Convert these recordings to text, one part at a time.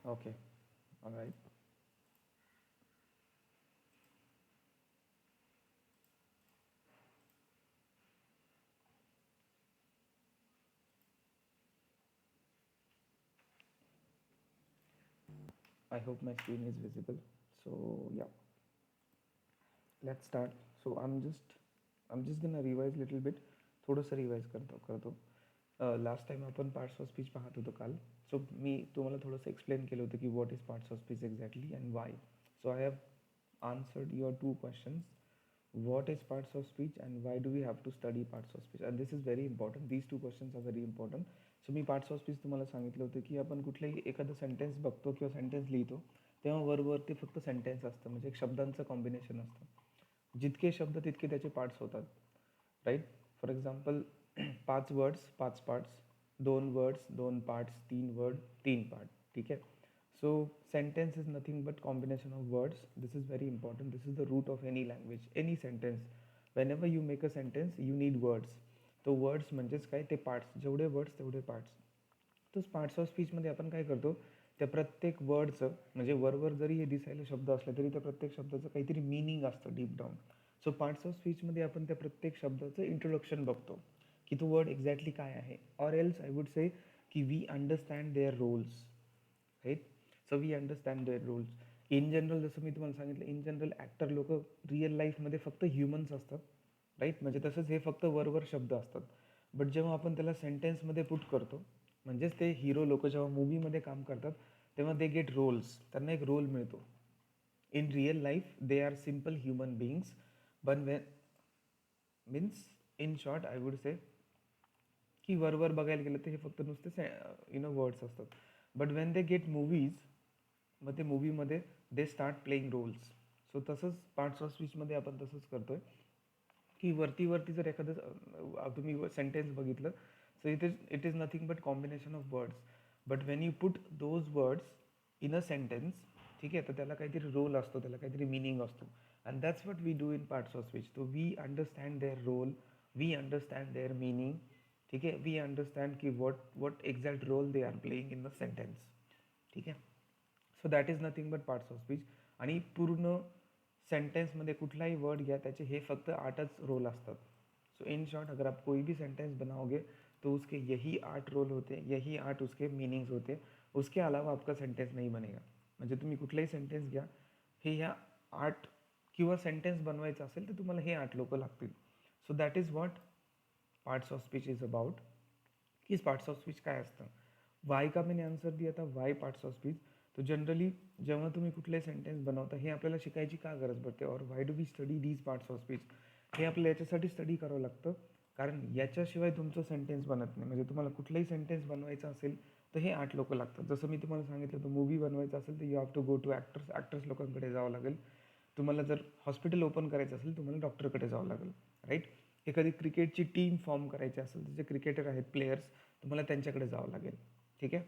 Okay, all right. I hope my screen is visible. So yeah, let's start. So I'm just gonna revise little bit. थोडंसं revise करतो. Last time आपण parts of speech पाहत होतो काल. So मी तुम्हाला थोडंसं explain केलं होतं की what is parts of speech exactly and Y. So I have answered your two questions. What is parts of speech and why do we have to study parts of speech? And this is very important. These two questions are very important. So me parts of speech तुम्हाला सांगितलं होतं की आपण कुठलाही एखादं sentence बघतो किंवा sentence लिहितो तेव्हा वरवरती फक्त सेंटेन्स असतं, म्हणजे एक शब्दांचं कॉम्बिनेशन असतं. जितके शब्द तितके त्याचे पार्ट्स होतात, right. For example 5 words 5 parts, 2 words 2 parts, 3 word 3 part. ठीक आहे. So sentence is nothing but combination of words. This is very important. This is the root of any language, any sentence. Whenever you make a sentence you need words. तो words म्हणजेच काय, ते parts. जेवढे words तेवढे parts. तोच parts of स्पीचमध्ये आपण काय करतो, त्या प्रत्येक वर्डचं म्हणजे वरवर जरी हे दिसायला शब्द असले तरी त्या प्रत्येक शब्दाचं काहीतरी मिनिंग असतं deep down. So parts of स्पीचमध्ये आपण त्या प्रत्येक शब्दाचं इंट्रोडक्शन बघतो की तो वर्ड एक्झॅक्टली काय आहे. Or else I would say की we understand their roles, right. So we understand their roles. In general जसं मी तुम्हाला सांगितलं, इन जनरल ॲक्टर लोक रिअल लाईफमध्ये फक्त ह्युमन्स असतात, राईट. म्हणजे तसंच हे फक्त वरवर शब्द असतात. बट जेव्हा आपण त्याला सेंटेन्समध्ये पुट करतो, म्हणजेच ते हिरो लोक जेव्हा मूवीमध्ये काम करतात तेव्हा दे गेट रोल्स, त्यांना एक रोल मिळतो. In real life they are simple human beings. But Wien means in short I would say की वरवर बघायला गेलं तर हे फक्त नुसते वर्ड्स असतात. But when they get movies, मग ते मूवीमध्ये they start playing roles. So तसंच पार्ट्स ऑफ स्पीचमध्ये आपण तसंच करतोय की वरती जर एखादं तुम्ही सेंटेन्स बघितलं, so it is nothing but combination of words. But Wien you put those words in a sentence, ठीक आहे, तर त्याला काहीतरी रोल असतो, त्याला काहीतरी मिनिंग असतो. And that's what we do in parts of speech. तो we understand their role, we understand their meaning. ठीक आहे. वी अंडरस्टँड की what exact role they are playing in the sentence. ठीक आहे. So that is nothing but parts of speech. आणि पूर्ण सेंटेंसमध्ये कुठलाही वर्ड घ्या, त्याचे हे फक्त 8च रोल असतात. सो इन शॉर्ट अगर आप कोई भी सेंटेंस बनाओगे तो उसके यही 8 रोल होते हैं, यही 8 उसके मीनिंग्स होते हैं. उसके अलावा आपका सेंटेंस नहीं बनेगा. म्हणजे तुम्ही कुठलाही सेंटेन्स घ्या, हे ह्या 8 किंवा सेंटेन्स बनवायचं असेल तर तुम्हाला हे 8 लोकं लागतील. So that is what parts of speech is about. की पार्ट्स ऑफ स्पीच काय असतं. वाय का मैंने आन्सर दिया था, वाय पार्ट्स ऑफ स्पीच. तो जनरली जेव्हा तुम्ही कुठले सेंटेन्स बनवता हे आपल्याला शिकायची का गरज पडते, और why do we study these parts of speech. हे आपल्याला याच्यासाठी स्टडी करावं लागतं, कारण याच्याशिवाय तुमचं सेंटेन्स बनत नाही. म्हणजे तुम्हाला कुठलाही सेंटेन्स बनवायचं असेल तर हे 8 लोकं लागतात. जसं मी तुम्हाला सांगितलं, तर मूवी बनवायचं असेल तर you have to go to actors लोकांकडे जावं लागेल. तुम्हाला जर हॉस्पिटल ओपन करायचं असेल तुम्हाला डॉक्टरकडे जावं लागेल, राईट. एखादी क्रिकेटची टीम फॉर्म करायची असेल, तर जे क्रिकेटर आहेत प्लेयर्स, तुम्हाला त्यांच्याकडे जावं लागेल. ठीक आहे.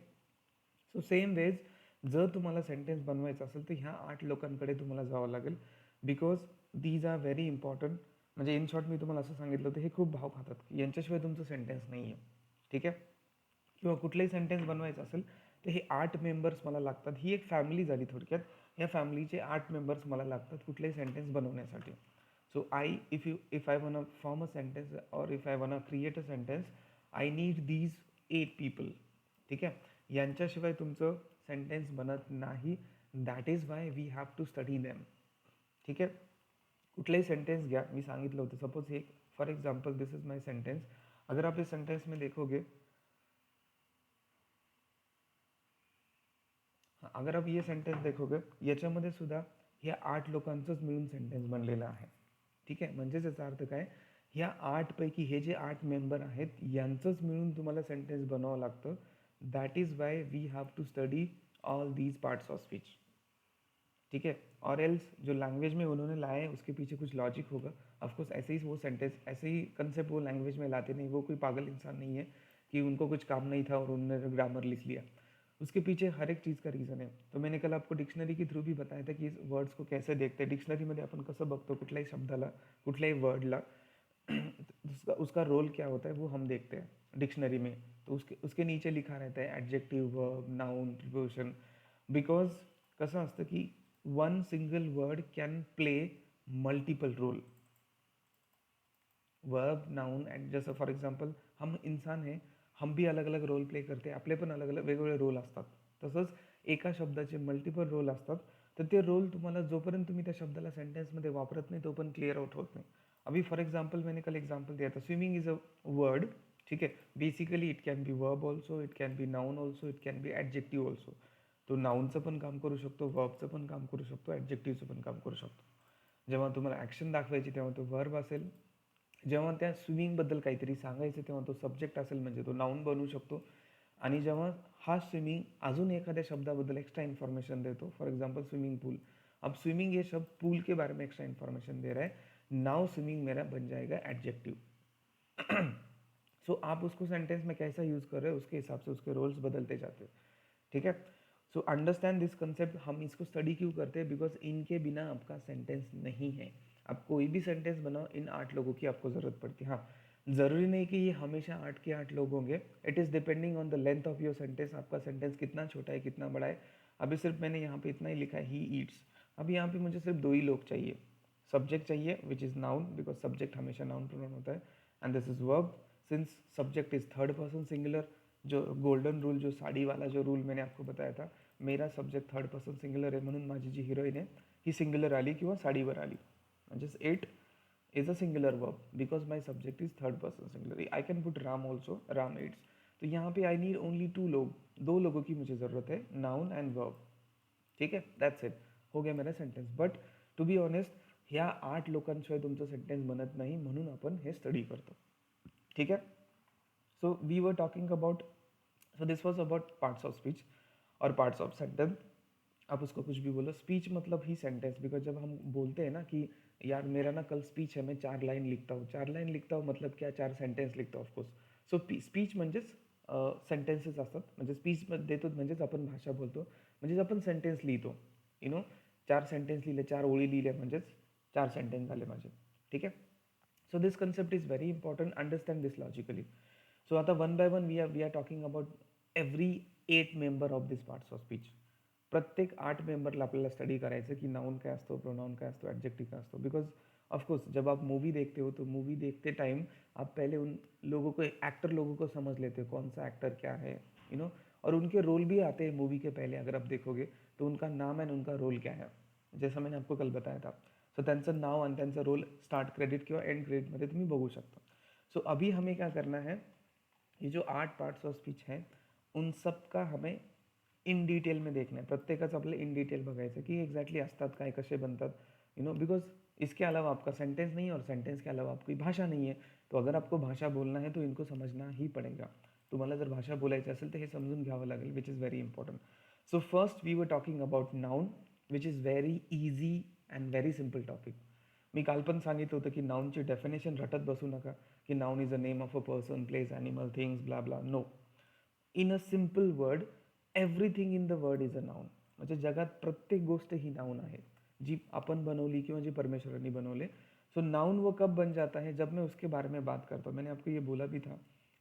सो सेम वेज जर तुम्हाला सेंटेन्स बनवायचं असेल तर ह्या 8 लोकांकडे तुम्हाला जावं लागेल. Because these are very important. म्हणजे इन शॉर्ट मी तुम्हाला असं सांगितलं होतं, हे खूप भाव खातात, यांच्याशिवाय तुमचं सेंटेन्स नाही आहे. ठीक आहे. किंवा कुठलंही सेंटेन्स बनवायचं असेल तर हे 8 मेंबर्स मला लागतात. ही एक फॅमिली झाली थोडक्यात. या फॅमिलीचे 8 मेंबर्स मला लागतात कुठलेही सेंटेन्स बनवण्यासाठी. So if I want form a sentence or if I want create a sentence, I need these 8 people. ठीक आहे. यांच्याशिवाय तुमचं सेंटेन्स बनत नाही. That is why we have to study them. ठीक आहे. कुठलाही सेंटेन्स घ्या, मी सांगितलं होतं, सपोज हे फॉर एग्जाम्पल दिस इज माई सेंटेन्स. अगर आप इस सेंटेन्स में देखोगे, अगर आप ये सेंटेन्स देखोगे, याच्यामध्ये सुद्धा ह्या 8 लोकांचंच मिळून सेंटेन्स बनलेलं आहे. ठीक आहे. म्हणजेच याचा अर्थ काय, ह्या 8 पैकी हे जे 8 मेंबर आहेत यांचंच मिळून तुम्हाला सेंटेन्स बनावं लागतं. That is why we have to study all these parts of speech. ठीक है. और एल्स जो लैंग्वेज में उन्होंने लाए हैं उसके पीछे कुछ लॉजिक होगा. ऑफकोर्स ऐसे ही वो सेंटेंस, ऐसे ही कंसेप्ट वो लैंग्वेज में लाते नहीं. वो कोई पागल इंसान नहीं है कि उनको कुछ काम नहीं था और उन्होंने ग्रामर लिख लिया. उसके पीछे हर एक चीज़ का रीज़न है. तो मैंने कल आपको डिक्शनरी के थ्रू भी बताया था कि इस वर्ड्स को कैसे देखते हैं. डिक्शनरीमध्ये आपण कसं बघतो कुठल्याही शब्दाला, कुठल्याही वर्डला उसका रोल क्या होता है वो हम देखते हैं डिक्शनरी में. तो उसके उसके नीचे लिखा रहता है adjective, verb, noun, preposition. Because कसं असतं की one single word can play multiple role. Verb noun at जसं फॉर एक्झाम्पल हम इंसान आहे, हम भी अलग अलग रोल प्ले करते, आपले पण अलग अलग वेगवेगळे रोल असतात. तसंच एका शब्दाचे मल्टिपल रोल असतात. तर ते रोल तुम्हाला जोपर्यंत तुम्ही त्या शब्दाला सेंटेन्समध्ये वापरत नाही तोपर्यंत क्लिअर आउट होत नाही. अभी फॉर एग्जाम्पल मैंने कल एग्जाम्पल दिया था, स्विमिंग इज अ वर्ड. ठीक है, basically it can be verb also, it can be noun also, it can be adjective also. तो नाउनचं पण काम करू शकतो, वर्बचं पण काम करू शकतो, ॲडजेक्टिव्हचं पण काम करू शकतो. जेव्हा तुम्हाला ॲक्शन दाखवायची तेव्हा तो वर्ब असेल, जेव्हा त्या स्विमिंगबद्दल काहीतरी सांगायचं तेव्हा तो सब्जेक्ट असेल म्हणजे तो नाउन बनू शकतो. आणि जेव्हा हा स्विमिंग अजून एखाद्या शब्दाबद्दल एक्स्ट्रा इन्फॉर्मेशन देतो, फॉर एग्जाम्पल स्विमिंग पूल, अब स्विमिंग ये शब्द पूल के बारे में एक्स्ट्रा इन्फॉर्मेशन दे रहा है, नाउ स्विमिंग मेरा बन जाएगा एडजेक्टिव. सो आप उसको सेंटेंस में कैसा यूज़ कर रहे हो उसके हिसाब से उसके रोल्स बदलते जाते हैं. ठीक है, सो अंडरस्टैंड दिस कंसेप्ट. हम इसको स्टडी क्यों करते हैं? बिकॉज इनके बिना आपका सेंटेंस नहीं है. आप कोई भी सेंटेंस बनाओ, इन 8 लोगों की आपको ज़रूरत पड़ती है. हाँ, ज़रूरी नहीं कि ये हमेशा 8 के 8 लोग होंगे. It is depending on the length of your sentence. आपका सेंटेंस कितना छोटा है, कितना बड़ा है. अभी सिर्फ मैंने यहाँ पे इतना ही लिखा है, ही ईट्स. अभी यहाँ पे मुझे सिर्फ 2 ही लोग चाहिए. सब्जेक्ट चाहिए which is noun, because subject हमेशा नाउन प्रोनाउन होता है. End this is verb, since subject is third person singular. जो गोल्डन रूल, जो साड़ी वाला जो रूल मैंने आपको बताया था, मेरा सब्जेक्ट थर्ड पर्सन सिंगुलर आहे म्हणून माझी जी हिरोईन आहे ही सिंगुलर आली किंवा साडीवर आली. म्हणजेच it is a singular verb because my subject is third person singular. I can put Ram also, Ram it's. तो यहाँ पे आई नीड ओनली 2 लोग, 2 लोगों की मुझे ज़रूरत है, नाउन एंड वर्ब. ठीक आहे, दॅट्स इट. हो गया मेरा sentence. But to be honest, ह्या 8 लोकांशिवाय तुमचं सेंटेन्स बनत नाही म्हणून आपण हे स्टडी करतो. ठीक आहे. सो वी वर talking about, so this was about parts of speech और पार्ट्स ऑफ सेंटेंस. आप उसको कुछ भी बोलो, स्पीच मतलब ही सेंटेंस. बिकॉज जब हम बोलते हैं ना कि यार मेरा ना कल स्पीच है, मैं 4 लाइन लिखता हूँ, 4 लाइन लिखता हूँ मतलब क्या, 4 सेंटेन्स लिखता हूँ ऑफकोर्स. सो स्पीच म्हणजेच सेंटेन्सेस असतात. म्हणजे स्पीच देतो म्हणजेच आपण भाषा बोलतो, म्हणजेच आपण सेंटेन्स लिहितो. यू नो, 4 सेंटेन्स लिहिले, 4 ओळी लिहिल्या म्हणजेच 4 सेंटेन्स झाले माझे. ठीक आहे. So this concept is very important. Understand this logically. So आता one by one we are talking about every 8 member of this parts of speech. प्रत्येक 8 मेंबरला आपल्याला स्टडी करायचं की नाउन क्या असतो, प्रोनाउन क्या असतो, एडजेक्टिव क्या असतो. बिकॉज ऑफकोर्स जब आप मूवी देखते हो तो मूवी देखते टाइम आप पहले उन लोगों को, एक्टर लोगों को समझ लेते हो कौन सा एक्टर क्या है, यू नो. और उनके रोल भी आते हैं मूवी के पहले. अगर आप देखोगे तो उनका नाम एंड उनका रोल क्या है, जैसा मैंने आपको कल बताया था. सो त्यांचं नाव आणि त्यांचा रोल स्टार्ट क्रेडिट किंवा एंड क्रेडिटमध्ये तुम्ही बघू शकता. सो अभी हमें क्या करना है, ये जो 8 पार्ट्स ऑफ स्पीच हैं उन सब का हमें इन डिटेल में देखना है. प्रत्येकाचं आपल्याला इन डिटेल बघायचं की एक्झॅक्टली असतात काय, कसे बनतात, यू नो. बिकॉज इसके अलावा आपका सेंटेंस नहीं है और सेंटेंस के अलावा आपकी भाषा नहीं है. तो अगर आपको भाषा बोलना है तो इनको समझना ही पड़ेगा. तुम्हाला जर भाषा बोलायची असेल तर हे समजून घ्यावं लागेल, which is very important. So first we वर talking about noun, which is very easy and very simple topic. मी काल पण सांगितलं होतं की नाउनची डेफिनेशन रटत बसू नका की noun is a name of a person, place, animal, things, blah blah. No. In a simple word, everything in the word is a noun. म्हणजे जगात प्रत्येक गोष्ट ही नाउन आहे, जी आपण बनवली किंवा जी परमेश्वरांनी बनवले. सो नाउन वो कब बन जाता है, जब मैं उसके बारे में बात करता हूँ. मैंने आपको ये बोला भी था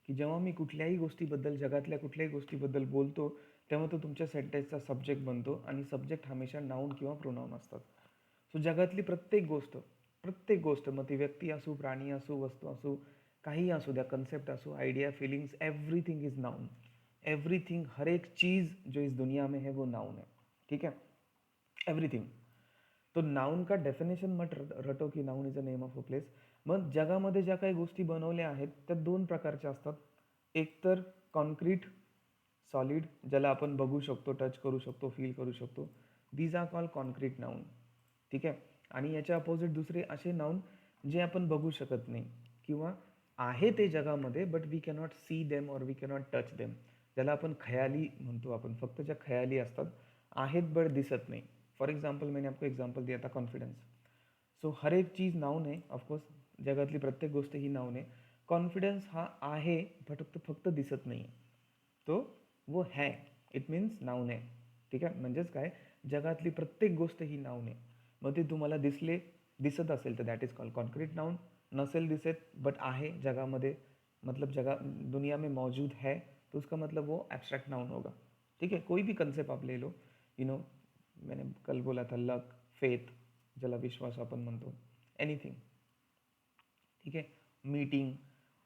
की जेव्हा मी कुठल्याही गोष्टीबद्दल, जगातल्या कुठल्याही गोष्टीबद्दल बोलतो तेव्हा तो तुमच्या सेंटेन्सचा सब्जेक्ट बनतो आणि सब्जेक्ट हमेशा नाउन किंवा प्रोनाउन असतात. सो जगातली प्रत्येक गोष्ट, प्रत्येक गोष्ट, मग ती व्यक्ती असो, प्राणी असो, वस्तू असो, काही असू द्या, कन्सेप्ट असो, idea, feelings, everything is noun. Everything, हर एक चीज़ जो इस दुनिया में है वो नाउन है. ठीक है, एवरीथिंग. तो नाउन का डेफिनेशन मत रटो की noun is a name of a place. मग जगामध्ये ज्या काही गोष्टी बनवल्या आहेत त्या 2 प्रकारच्या असतात. एक तर कॉन्क्रीट, सॉलिड, ज्याला आपण बघू शकतो, टच करू शकतो, फील करू शकतो. These are called concrete noun. ठीक आहे. आणि याच्या अपोजिट दुसरे असे नाउन जे आपण बघू शकत नाही किंवा आहे ते जगामध्ये but we cannot see them और वी कॅनॉट टच देम. ज्याला आपण खयाली म्हणतो, आपण फक्त ज्या खयाली असतात, आहेत बट दिसत नाही. फॉर एग्जाम्पल मैंने आपको एग्जाम्पल दिया था कॉन्फिडेंस. सो हर एक चीज़ नाउन आहे, ऑफकोर्स जगातली प्रत्येक गोष्ट ही नाउन आहे. कॉन्फिडन्स हा आहे बट फक्त दिसत नाही. तो वो है, इट मीन्स नाउन आहे. ठीक आहे. म्हणजेच काय, जगातली प्रत्येक गोष्ट ही नाउन आहे. मग ते तुम्हाला दिसत असेल तर that is called concrete noun. नसेल दिसत बट आहे जगामध्ये, मतलब दुनिया में मौजूद है, तो उसका मतलब वो एब्स्ट्रैक्ट नाउन होगा. ठीक है. कोई भी कंसेप्ट आप ले लो, मैंने कल बोला था लक, फेथ, ज्याला विश्वास आपण म्हणतो, एनीथिंग. ठीक है. मीटिंग,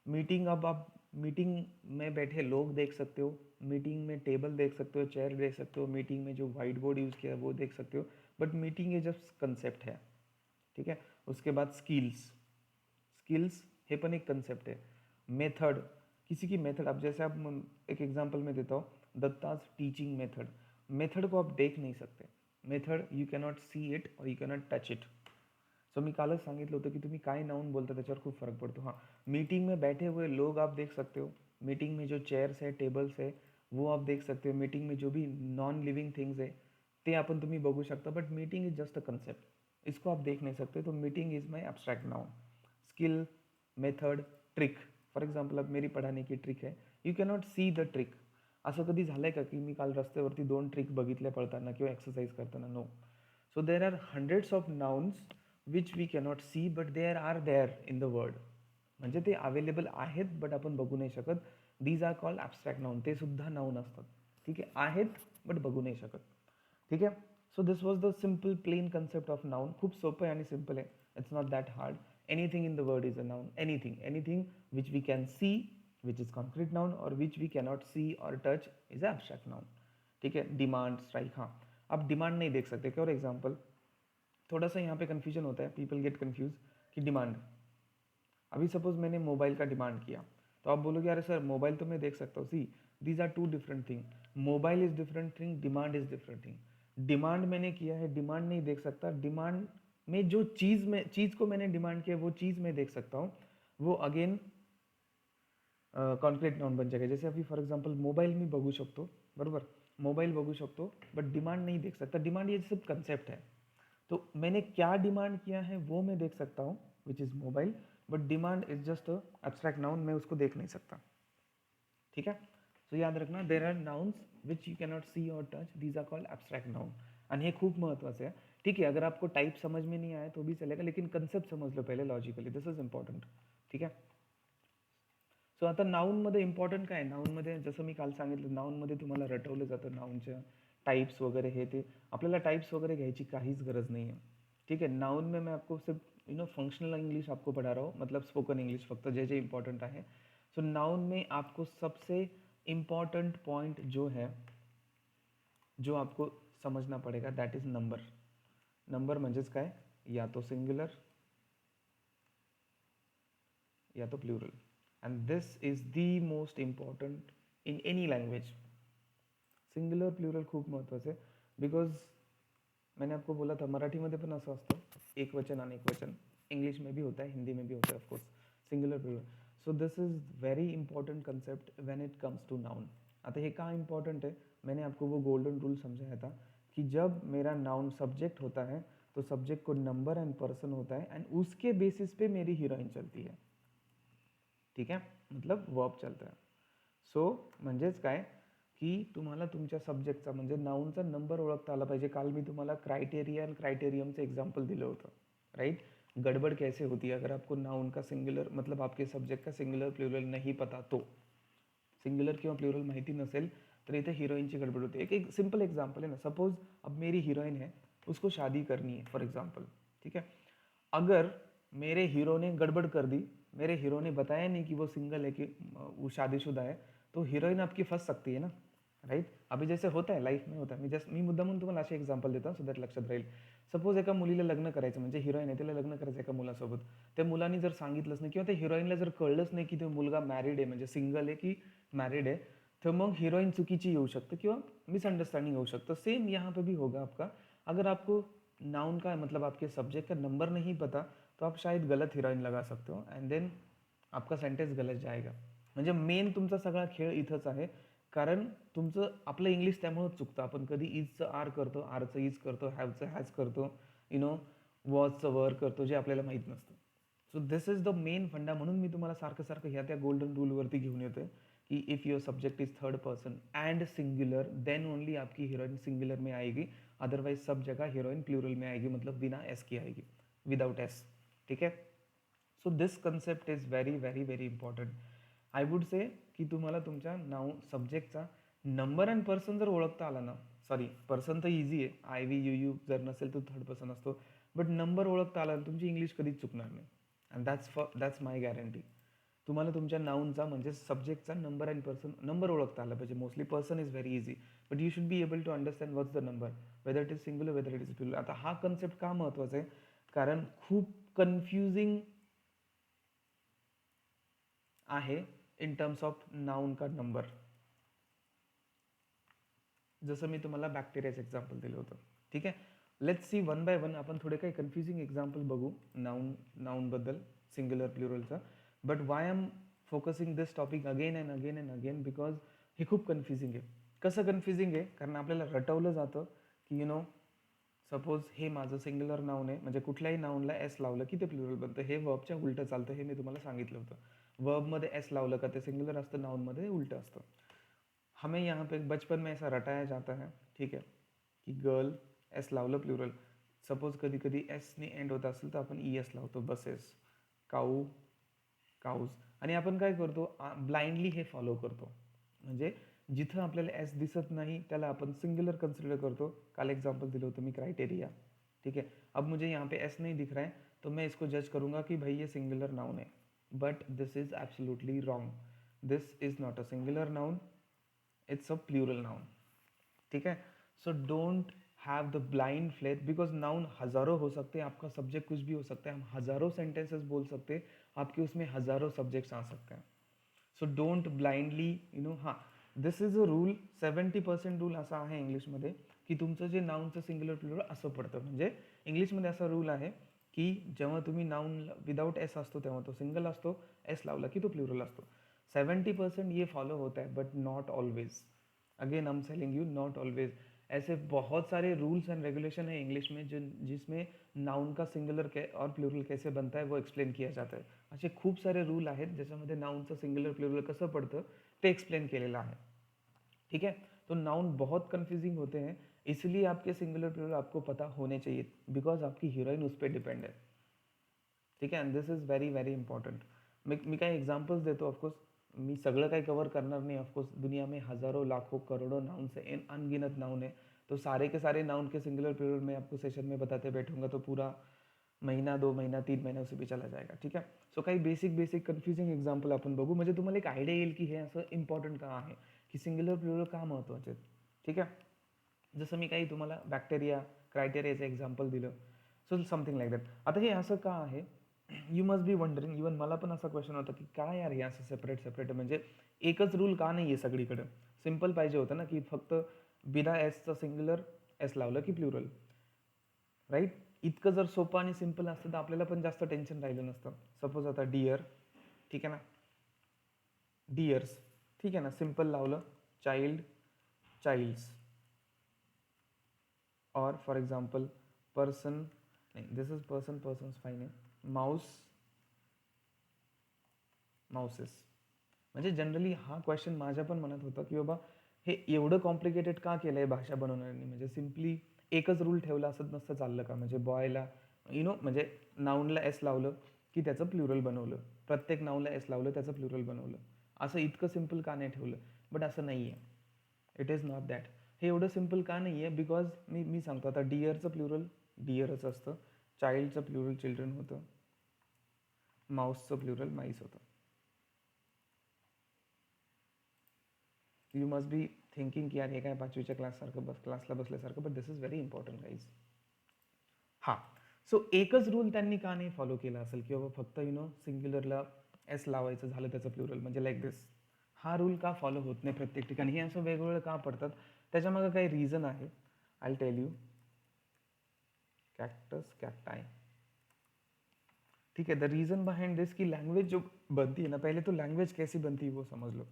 मीटिंग अब आप मीटिंग में बैठे लोग देख सकते हो, मीटिंग में टेबल देख सकते हो, चेयर देख सकते हो, मीटिंग में जो व्हाइट बोर्ड यूज़ किया है वो देख सकते हो, बट मीटिंग ये जस्ट कंसेप्ट है. ठीक है. उसके बाद स्किल्स, स्किल्स हे पण एक कंसेप्ट है. मेथड, किसी की मेथड, अब जैसे आप एक एग्जांपल में देता हूँ, दत्ताज टीचिंग मेथड. मेथड को आप देख नहीं सकते, method you cannot see it or you cannot touch it. So मी कालच सांगितलं होतं की तुम्ही काय नाउन बोलता त्याच्यावर खूप फरक पडतो. हां, मीटिंग में बैठे हुए लोग आप देख सकते हो, मीटिंग में जो चेयर्स है, टेबल्स है, वो आप देख सकते हो, मीटिंग में जो भी नॉन लिविंग थिंग्स है ते आपण तुम्ही बघू शकता, but meeting is just a concept, इसको आप देख नहीं सकते. तो meeting is my abstract noun. Skill, method, trick. For example अब मेरी पढ़ाने की ट्रिक है, you cannot see the trick. असं कधी झालं आहे का की मी काल रस्त्यावरती 2 ट्रिक बघितल्या पळताना किंवा एक्सरसाइज करताना? No. So there are hundreds of nouns which we cannot see but there are there in the world. म्हणजे ते अवेलेबल आहेत बट आपण बघू नाही शकत. These are called abstract noun. ते सुद्धा नाउन असतात. ठीक आहे, आहेत बट बघू नाही शकत. ठीक आहे. So this was the simple plain concept of noun. खूप सोपं आहे आणि सिम्पल आहे. It's not that hard. Anything in the world is a noun. Anything, anything which we can see which is concrete noun और which we cannot see और touch is abstract noun. ठीक है. Demand, strike, हाँ आप demand नहीं देख सकते. For example, थोड़ा सा यहाँ पे कन्फ्यूजन होता है, पीपल गेट कन्फ्यूज कि डिमांड, अभी सपोज मैंने मोबाइल का डिमांड किया तो आप बोलोगे अरे सर मोबाइल तो मैं देख सकता हूँ. See, these are two different thing. Mobile is different thing, demand is different thing. Demand मैंने किया है, डिमांड नहीं देख सकता. डिमांड में जो चीज़ को मैंने डिमांड किया वो चीज़ मैं देख सकता हूँ. वो अगेन कॉन्क्रीट नाउन बन जाएगा. जैसे अभी फॉर एक्झाम्पल मोबाईल मी बघू शकतो, बरोबर, मोबाईल बघू शकतो बट डिमांड नहीं देख सकता. डिमांड ये सिर्फ कंसेप्ट है. तो मैंने क्या डिमांड किया है वो मैं देख सकता हूँ which is mobile, but demand is just abstract noun, मैं उसको देख नहीं सकता. ठीक है. सो याद रखना, there are nouns which you cannot see और touch, these are called abstract noun. आणि हे खूप महत्त्वाचं आहे. ठीक है, अगर आपको टाइप समझ में नहीं आया तो भी चलेगा, लेकिन कंसेप्ट समझ लो पहले लॉजिकली, दिस इज इंपॉर्टंट. ठीक है. सो आता नाऊनमध्ये इम्पॉर्टंट काय आहे, नाऊनमध्ये जसं मी काल सांगितलं, नाऊनमध्ये तुम्हाला रटवलं जातं नाऊनच्या टाइप्स वगैरे हे ते. आपल्याला टाइप्स वगैरह घ्यायची काहीच गरज नहीं है. ठीक है. नाउन में मैं आपको सिर्फ फंक्शनल इंग्लिश आपको पढ़ा रहा हूँ, मतलब स्पोकन इंग्लिश फक्त जे इंपॉर्टंट आहे. सो नाउन में आपको सबसे इम्पॉर्टंट पॉइंट जो है, जो आपको समझना पड़ेगा, दैट इज नंबर. नंबर म्हणजेच काय, या तो सिंग्युलर या तो plural. End this is the most important in any language. Singular plural खूप महत्त्वाचं आहे. बिकॉज मैंने आपको बोला था मराठीमध्ये पण असं असतं, एक वचन आणि एक वचन. इंग्लिश में भी होता है, हिंदी में भी होता है of course, singular plural. So this is very important concept when it comes to noun. आता हे का इंपॉर्टेंट है, मैंने आपको वो गोल्डन रूल समझाया था कि जब मेरा नाउन सब्जेक्ट होता है तो सब्जेक्ट को नंबर एंड पर्सन होता है एंड उसके बेसिस पे मेरी हीरोइन चलती है. ठीक है, मतलब वर्ब चलता है. सो म्हणजेच काय की तुम्हाला तुमच्या सब्जेक्टचा म्हणजे नाउनचा नंबर ओळखता आला पाहिजे. काल मी तुम्हाला क्राइटेरिया एंड क्राइटेरियमचं एग्जाम्पल दिलं होतं, राइट. गड़बड़ कैसे होती है अगर आपको नाउन का सिंगुलर मतलब आपके सब्जेक्ट का सिंगुलर प्लुरल नहीं पता तो, सिंगुलर किंवा प्लुरल माहिती नसेल तर इथे हिरोइनची गडबड होती. एक सिंपल एग्जाम्पल है ना, सपोज अब मेरी हीरोइन है, उसको शादी करनी है फॉर एग्जाम्पल. ठीक है. अगर मेरे हीरो ने गड़बड़ कर दी, मेरे हीरो ने बताया नहीं कि वो सिंगल है कि वो शादीशुदा है, तो हीरोइन आपकी फंस सकती है ना, राईट. अभी जैसे होतं आहे लाईफ में होतं आहे. मी मुद्दा म्हणून तुम्हाला असे एक्झाम्पल देतो सो दॅट लक्षात राहील. सपोज एका मुलीला लग्न करायचं, म्हणजे हिरोईन आहे तिला लग्न करायचं एका मुलासोबत. त्या मुलाने जर सांगितलंच नाही किंवा त्या हिरोईनला जर कळलंच नाही की तो मुलगा मॅरिड आहे, म्हणजे सिंगल आहे की मॅरिड है, तो मग हिरोइन चुकीची येऊ शकते किंवा मिसअंडरस्टैंडिंग हो सकता. सेम यहाँ पे भी होगा आपका. अगर आपको नाउन का मतलब आपके सब्जेक्ट का नंबर नहीं पता तो आप शायद गलत हिरोइन लगा सकते हो एंड देन आपका सेंटेन्स गलत जाएगा. म्हणजे मेन तुमचा सगळा खेळ इथंच आहे. कारण तुमचं आपलं इंग्लिश त्यामुळं चुकतं. आपण कधी इजचं आर करतो, आरचं इज करतो, हॅवचं हॅज करतो, वॉजचं वर करतो, जे आपल्याला माहीत नसतं. So this is the main फंडा. म्हणून मी तुम्हाला सारखं सारखं ह्या त्या गोल्डन रूलवरती घेऊन येतोय कि if your subject is third person and singular then only आपकी हीरोइन सिंगुलर में आएगी. अदरवाइज सब जगह हीरोइन प्लूरल में आएगी, मतलब बिना एस की आएगी, विदाउट एस. ठीक है. So this concept is very very very important. I would say की तुम्हाला तुमच्या नाव सब्जेक्टचा नंबर अँड पर्सन जर ओळखता आला ना, सॉरी पर्सन तर इझी आहे, आय व्ही यू यू जर नसेल तर थर्ड पर्सन असतो, बट नंबर ओळखता आला ना तुमची इंग्लिश कधीच चुकणार नाही. And that's my guarantee. तुम्हाला तुमच्या नाऊनचा म्हणजे सब्जेक्टचा नंबर अँड पर्सन नंबर ओळखता आला पाहिजे. Mostly person is very easy, but you should be able to understand what's the number, whether it is singular whether it is plural. आता हा concept का महत्त्वाचा आहे, कारण खूप कन्फ्युजिंग आहे इन टर्म्स ऑफ नाउन का नंबर. जसं मी तुम्हाला बॅक्टेरियाचं एक्झाम्पल दिलं होतं. ठीक आहे, let's see one by one. आपण थोडे काही कन्फ्युजिंग एक्झाम्पल बघू नाऊनबद्दल, सिंग्युलर प्लुरलचं. But why am focusing this topic again and again and again, because हे खूप कन्फ्युजिंग आहे. कसं कन्फ्युजिंग आहे, कारण आपल्याला रटवलं जातं की सपोज हे माझं सिंग्युलर नाऊन आहे, म्हणजे कुठल्याही नाऊनला एस लावलं की ते प्लुरल बनतं. हे वर्बच्या उलटं चालतं, हे मी तुम्हाला सांगितलं होतं. वर्बमध्ये एस लावलं का ते सिंग्युलर असतं, नाऊनमध्ये उलटं असतं. हमें यहाँ पे बचपन में ऐसा रटाया जाता है, ठीक है, की गर्ल एस लावलं प्लुरल. सपोज कधी कधी एसने एंड होत असेल तर आपण ई एस लावतो. बसेस, काऊ, काऊज. आणि आपण काय करतो, ब्लाइंडली हे फॉलो करतो. म्हणजे जिथं आपल्याला एस दिसत नाही त्याला आपण सिंगुलर कंसिडर करतो. काल एग्जाम्पल दिलं होतं मी, क्राइटेरिया. ठीक है, अब मुझे यहाँ पे एस नहीं दिख रहा है तो मैं इसको जज करूँगा कि भाई ये सिंगुलर नाउन है, but this is absolutely wrong. This is not a singular noun, it's a plural noun. ठीक है, so don't have the blind faith, because noun हज़ारों हो सकते हैं, आपका सब्जेक्ट कुछ भी हो सकता है, हम हज़ारों सेंटेंसेस बोल सकते हैं, आपके उसमें हज़ारों सब्जेक्ट्स आ सकते हैं. सो डोंट ब्लाइंडली हां, दिस इज अ रूल. 70% रूल असा आहे इंग्लिशमध्ये की तुमचं जे नाउनचं सिंग्युलर प्लुरल असं पडतं. म्हणजे इंग्लिशमध्ये असा रूल आहे की जेव्हा तुम्ही नाउन विदाउट एस असतो तेव्हा तो सिंगल असतो, एस लावला की तो प्लुरल असतो. 70% ये फॉलो होता है, but not always. Again I am telling you, not always. ऐसे बहुत सारे रूल्स एंड रेगुलेशन है इंग्लिश में जिसमें नाउन का सिंगुलर और प्लुरल कैसे बनता है वो एक्सप्लेन किया जाता है. असे खूप सारे रूल आहेत ज्याच्यामध्ये नाउनचं सिंगुलर प्लुरल कसं पडतं ते एक्सप्लेन केलेलं आहे. ठीक है, तो नाउन बहुत कन्फ्यूजिंग होते हैं, इसलिए आपके सिंगुलर प्लुरल आपको पता होने चाहिए, बिकॉज आपकी हीरोइन उस पर डिपेंड है. ठीक आहे, and this is very very important. मी काही एक्झाम्पल्स देतो. ऑफकोर्स मी सगळं काही कवर करणार नहीं. ऑफकोर्स दुनिया में हज़ारों लाखों करोड़ों नाउन से अनगिनत नाउन है, तो सारे के सारे नाउन के सिंगुलर प्लुरल मैं आपको सेशन में बताते बैठूंगा तो पूरा महीना, 2 महीना, 3 महीना उसे भी चला जाएगा. ठीक आहे, सो काही बेसिक बेसिक कन्फ्युजिंग एक्झाम्पल आपण बघू, म्हणजे तुम्हाला एक आयडिया येईल की हे असं इम्पॉर्टंट का आहे, की सिंग्युलर प्लुरल का महत्त्वाचे आहेत. ठीक आहे, जसं मी काही तुम्हाला बॅक्टेरिया, क्रायटेरियाचं एक्झाम्पल दिलं. So something like that. आता हे असं का आहे, you must be wondering. Even मला पण असा क्वेश्चन होता की काय यार हे असं सेपरेट सेपरेट, म्हणजे एकच रूल का नाही आहे सगळीकडे. सिम्पल पाहिजे होतं ना, की फक्त बिना एसचं सिंग्युलर, एस लावलं की प्लुरल. राईट, इतकं जर सोपं आणि सिम्पल असतं तर आपल्याला पण जास्त टेन्शन राहिलं नसतं. सपोज आता डिअर, ठीक आहे ना, डिअर्स, ठीक आहे ना, सिम्पल लावलं. Child, childs. और फॉर एग्जाम्पल पर्सन, नाही this is person, persons fine आहे. Mouse, mouses. म्हणजे जनरली हा क्वेश्चन माझ्या पण मनात होता की बाबा हे एवढं कॉम्प्लिकेटेड का केलं आहे भाषा बनवणाऱ्यांनी. म्हणजे सिम्पली एकच रूल ठेवला असत नसतं चाललं का. म्हणजे बॉयला म्हणजे नाऊनला एस लावलं की त्याचं प्लुरल बनवलं, प्रत्येक नाऊनला एस लावलं त्याचं प्लुरल बनवलं, असं इतकं सिम्पल का नाही ठेवलं. बट असं नाही आहे, इट इज नॉट दॅट. हे एवढं सिम्पल का नाही आहे, बिकॉज मी सांगतो आता. डिअरचं प्लुरल डिअरच असतं, चाइल्डचं प्लुरल चिल्ड्रन होतं, माऊसचं प्लुरल माईस होतं. यू मस्ट बी थिंकिंग की यार हे काय पाचवीच्या क्लाससारखं क्लासला बसल्यासारखं, but this is very important guys. हां, सो एकच रूल त्यांनी का नाही फॉलो केला असेल, की बाबा फक्त सिंग्युलरला एस लावायचं झालं त्याचं प्लुरल, म्हणजे लाईक दिस. हा रूल का फॉलो होत नाही प्रत्येक ठिकाणी, हे असं वेगवेगळं का पडतात, त्याच्यामागं काही रिझन आहे. I tell you. Cactus, cacti. ठीक है, द रीज़न बिहाइंड दिस की लैंग्वेज जो बनती है ना, पहले तो लैंग्वेज कैसी बनती है वो समझ लो.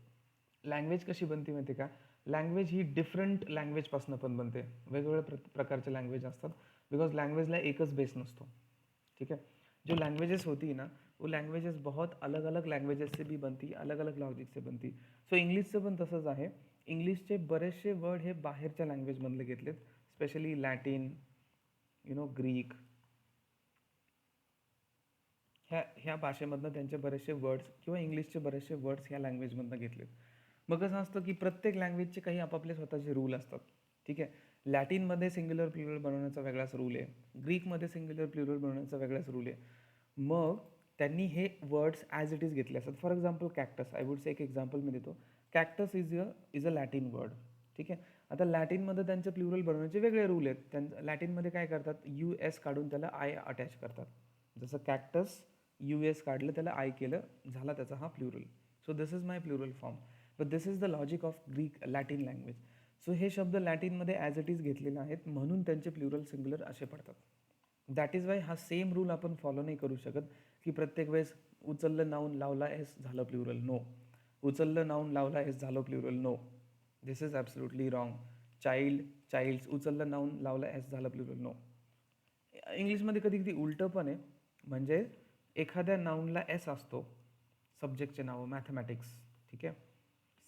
लँग्वेज कशी बनती माहिती का, लँग्वेज ही डिफरंट लँग्वेजपासून पण बनते. वेगवेगळ्या प्रकारचे लँग्वेज असतात, बिकॉज लँग्वेजला एकच बेस नसतो. ठीक है, जो लैंग्वेजेस होती है ना, वो लँग्वेजेस बहुत अलग अलग लँग्वेजेस से भी बनती, अलग अलग लॉजिक से बनती. सो इंग्लिशचं पण तसंच आहे. इंग्लिशचे बरेचसे वर्ड हे बाहेरच्या लँग्वेजमधले घेतलेत, स्पेशली लॅटिन, ग्रीक, ह्या ह्या भाषेमधनं त्यांचे बरेचसे वर्ड्स किंवा इंग्लिशचे बरेचसे वर्ड्स ह्या लँग्वेजमधनं घेतलेत. मग कसं असतं की प्रत्येक लँग्वेजचे काही आपापले स्वतःचे रूल असतात. ठीक आहे. लॅटिनमध्ये सिंग्युलर प्लुरल बनवण्याचा वेगळाच रूल आहे. ग्रीकमध्ये सिंग्युलर प्लुरल बनवण्याचा वेगळाच रूल आहे. मग त्यांनी हे वर्ड्स ॲज इट इज घेतले असतात. For example cactus, I would से एक एक्झाम्पल मी देतो. Cactus is a Latin word. ठीक आहे. आता लॅटिनमध्ये त्यांचे प्लुरल बनवण्याचे वेगळे रूल आहेत. त्यांचं लॅटिनमध्ये काय करतात, US काढून त्याला आय अटॅच करतात. जसं कॅक्टस US काढलं, त्याला आय केलं, झाला त्याचा हा plural. So this is my plural form. But this is the logic of Greek Latin language. So हे शब्द लॅटिनमध्ये ॲज इट इज घेतलेले आहेत, म्हणून त्यांचे प्लुरल सिंग्युलर असे पडतात. दॅट इज वाय हा सेम रूल आपण फॉलो नाही करू शकत की प्रत्येक वेळेस उचललं नाऊन लावला एस झालं प्लुरल. नो. उचललं नाऊन लावला एस झालं plural. No. This is absolutely wrong. Child, childs, उचललं नाऊन लावला एस झालं प्लुरल. नो. इंग्लिशमध्ये कधी कधी उलटं पण आहे. म्हणजे एखाद्या नाऊनला एस असतो, सब्जेक्टचे नावं, मॅथमॅटिक्स, ठीक है,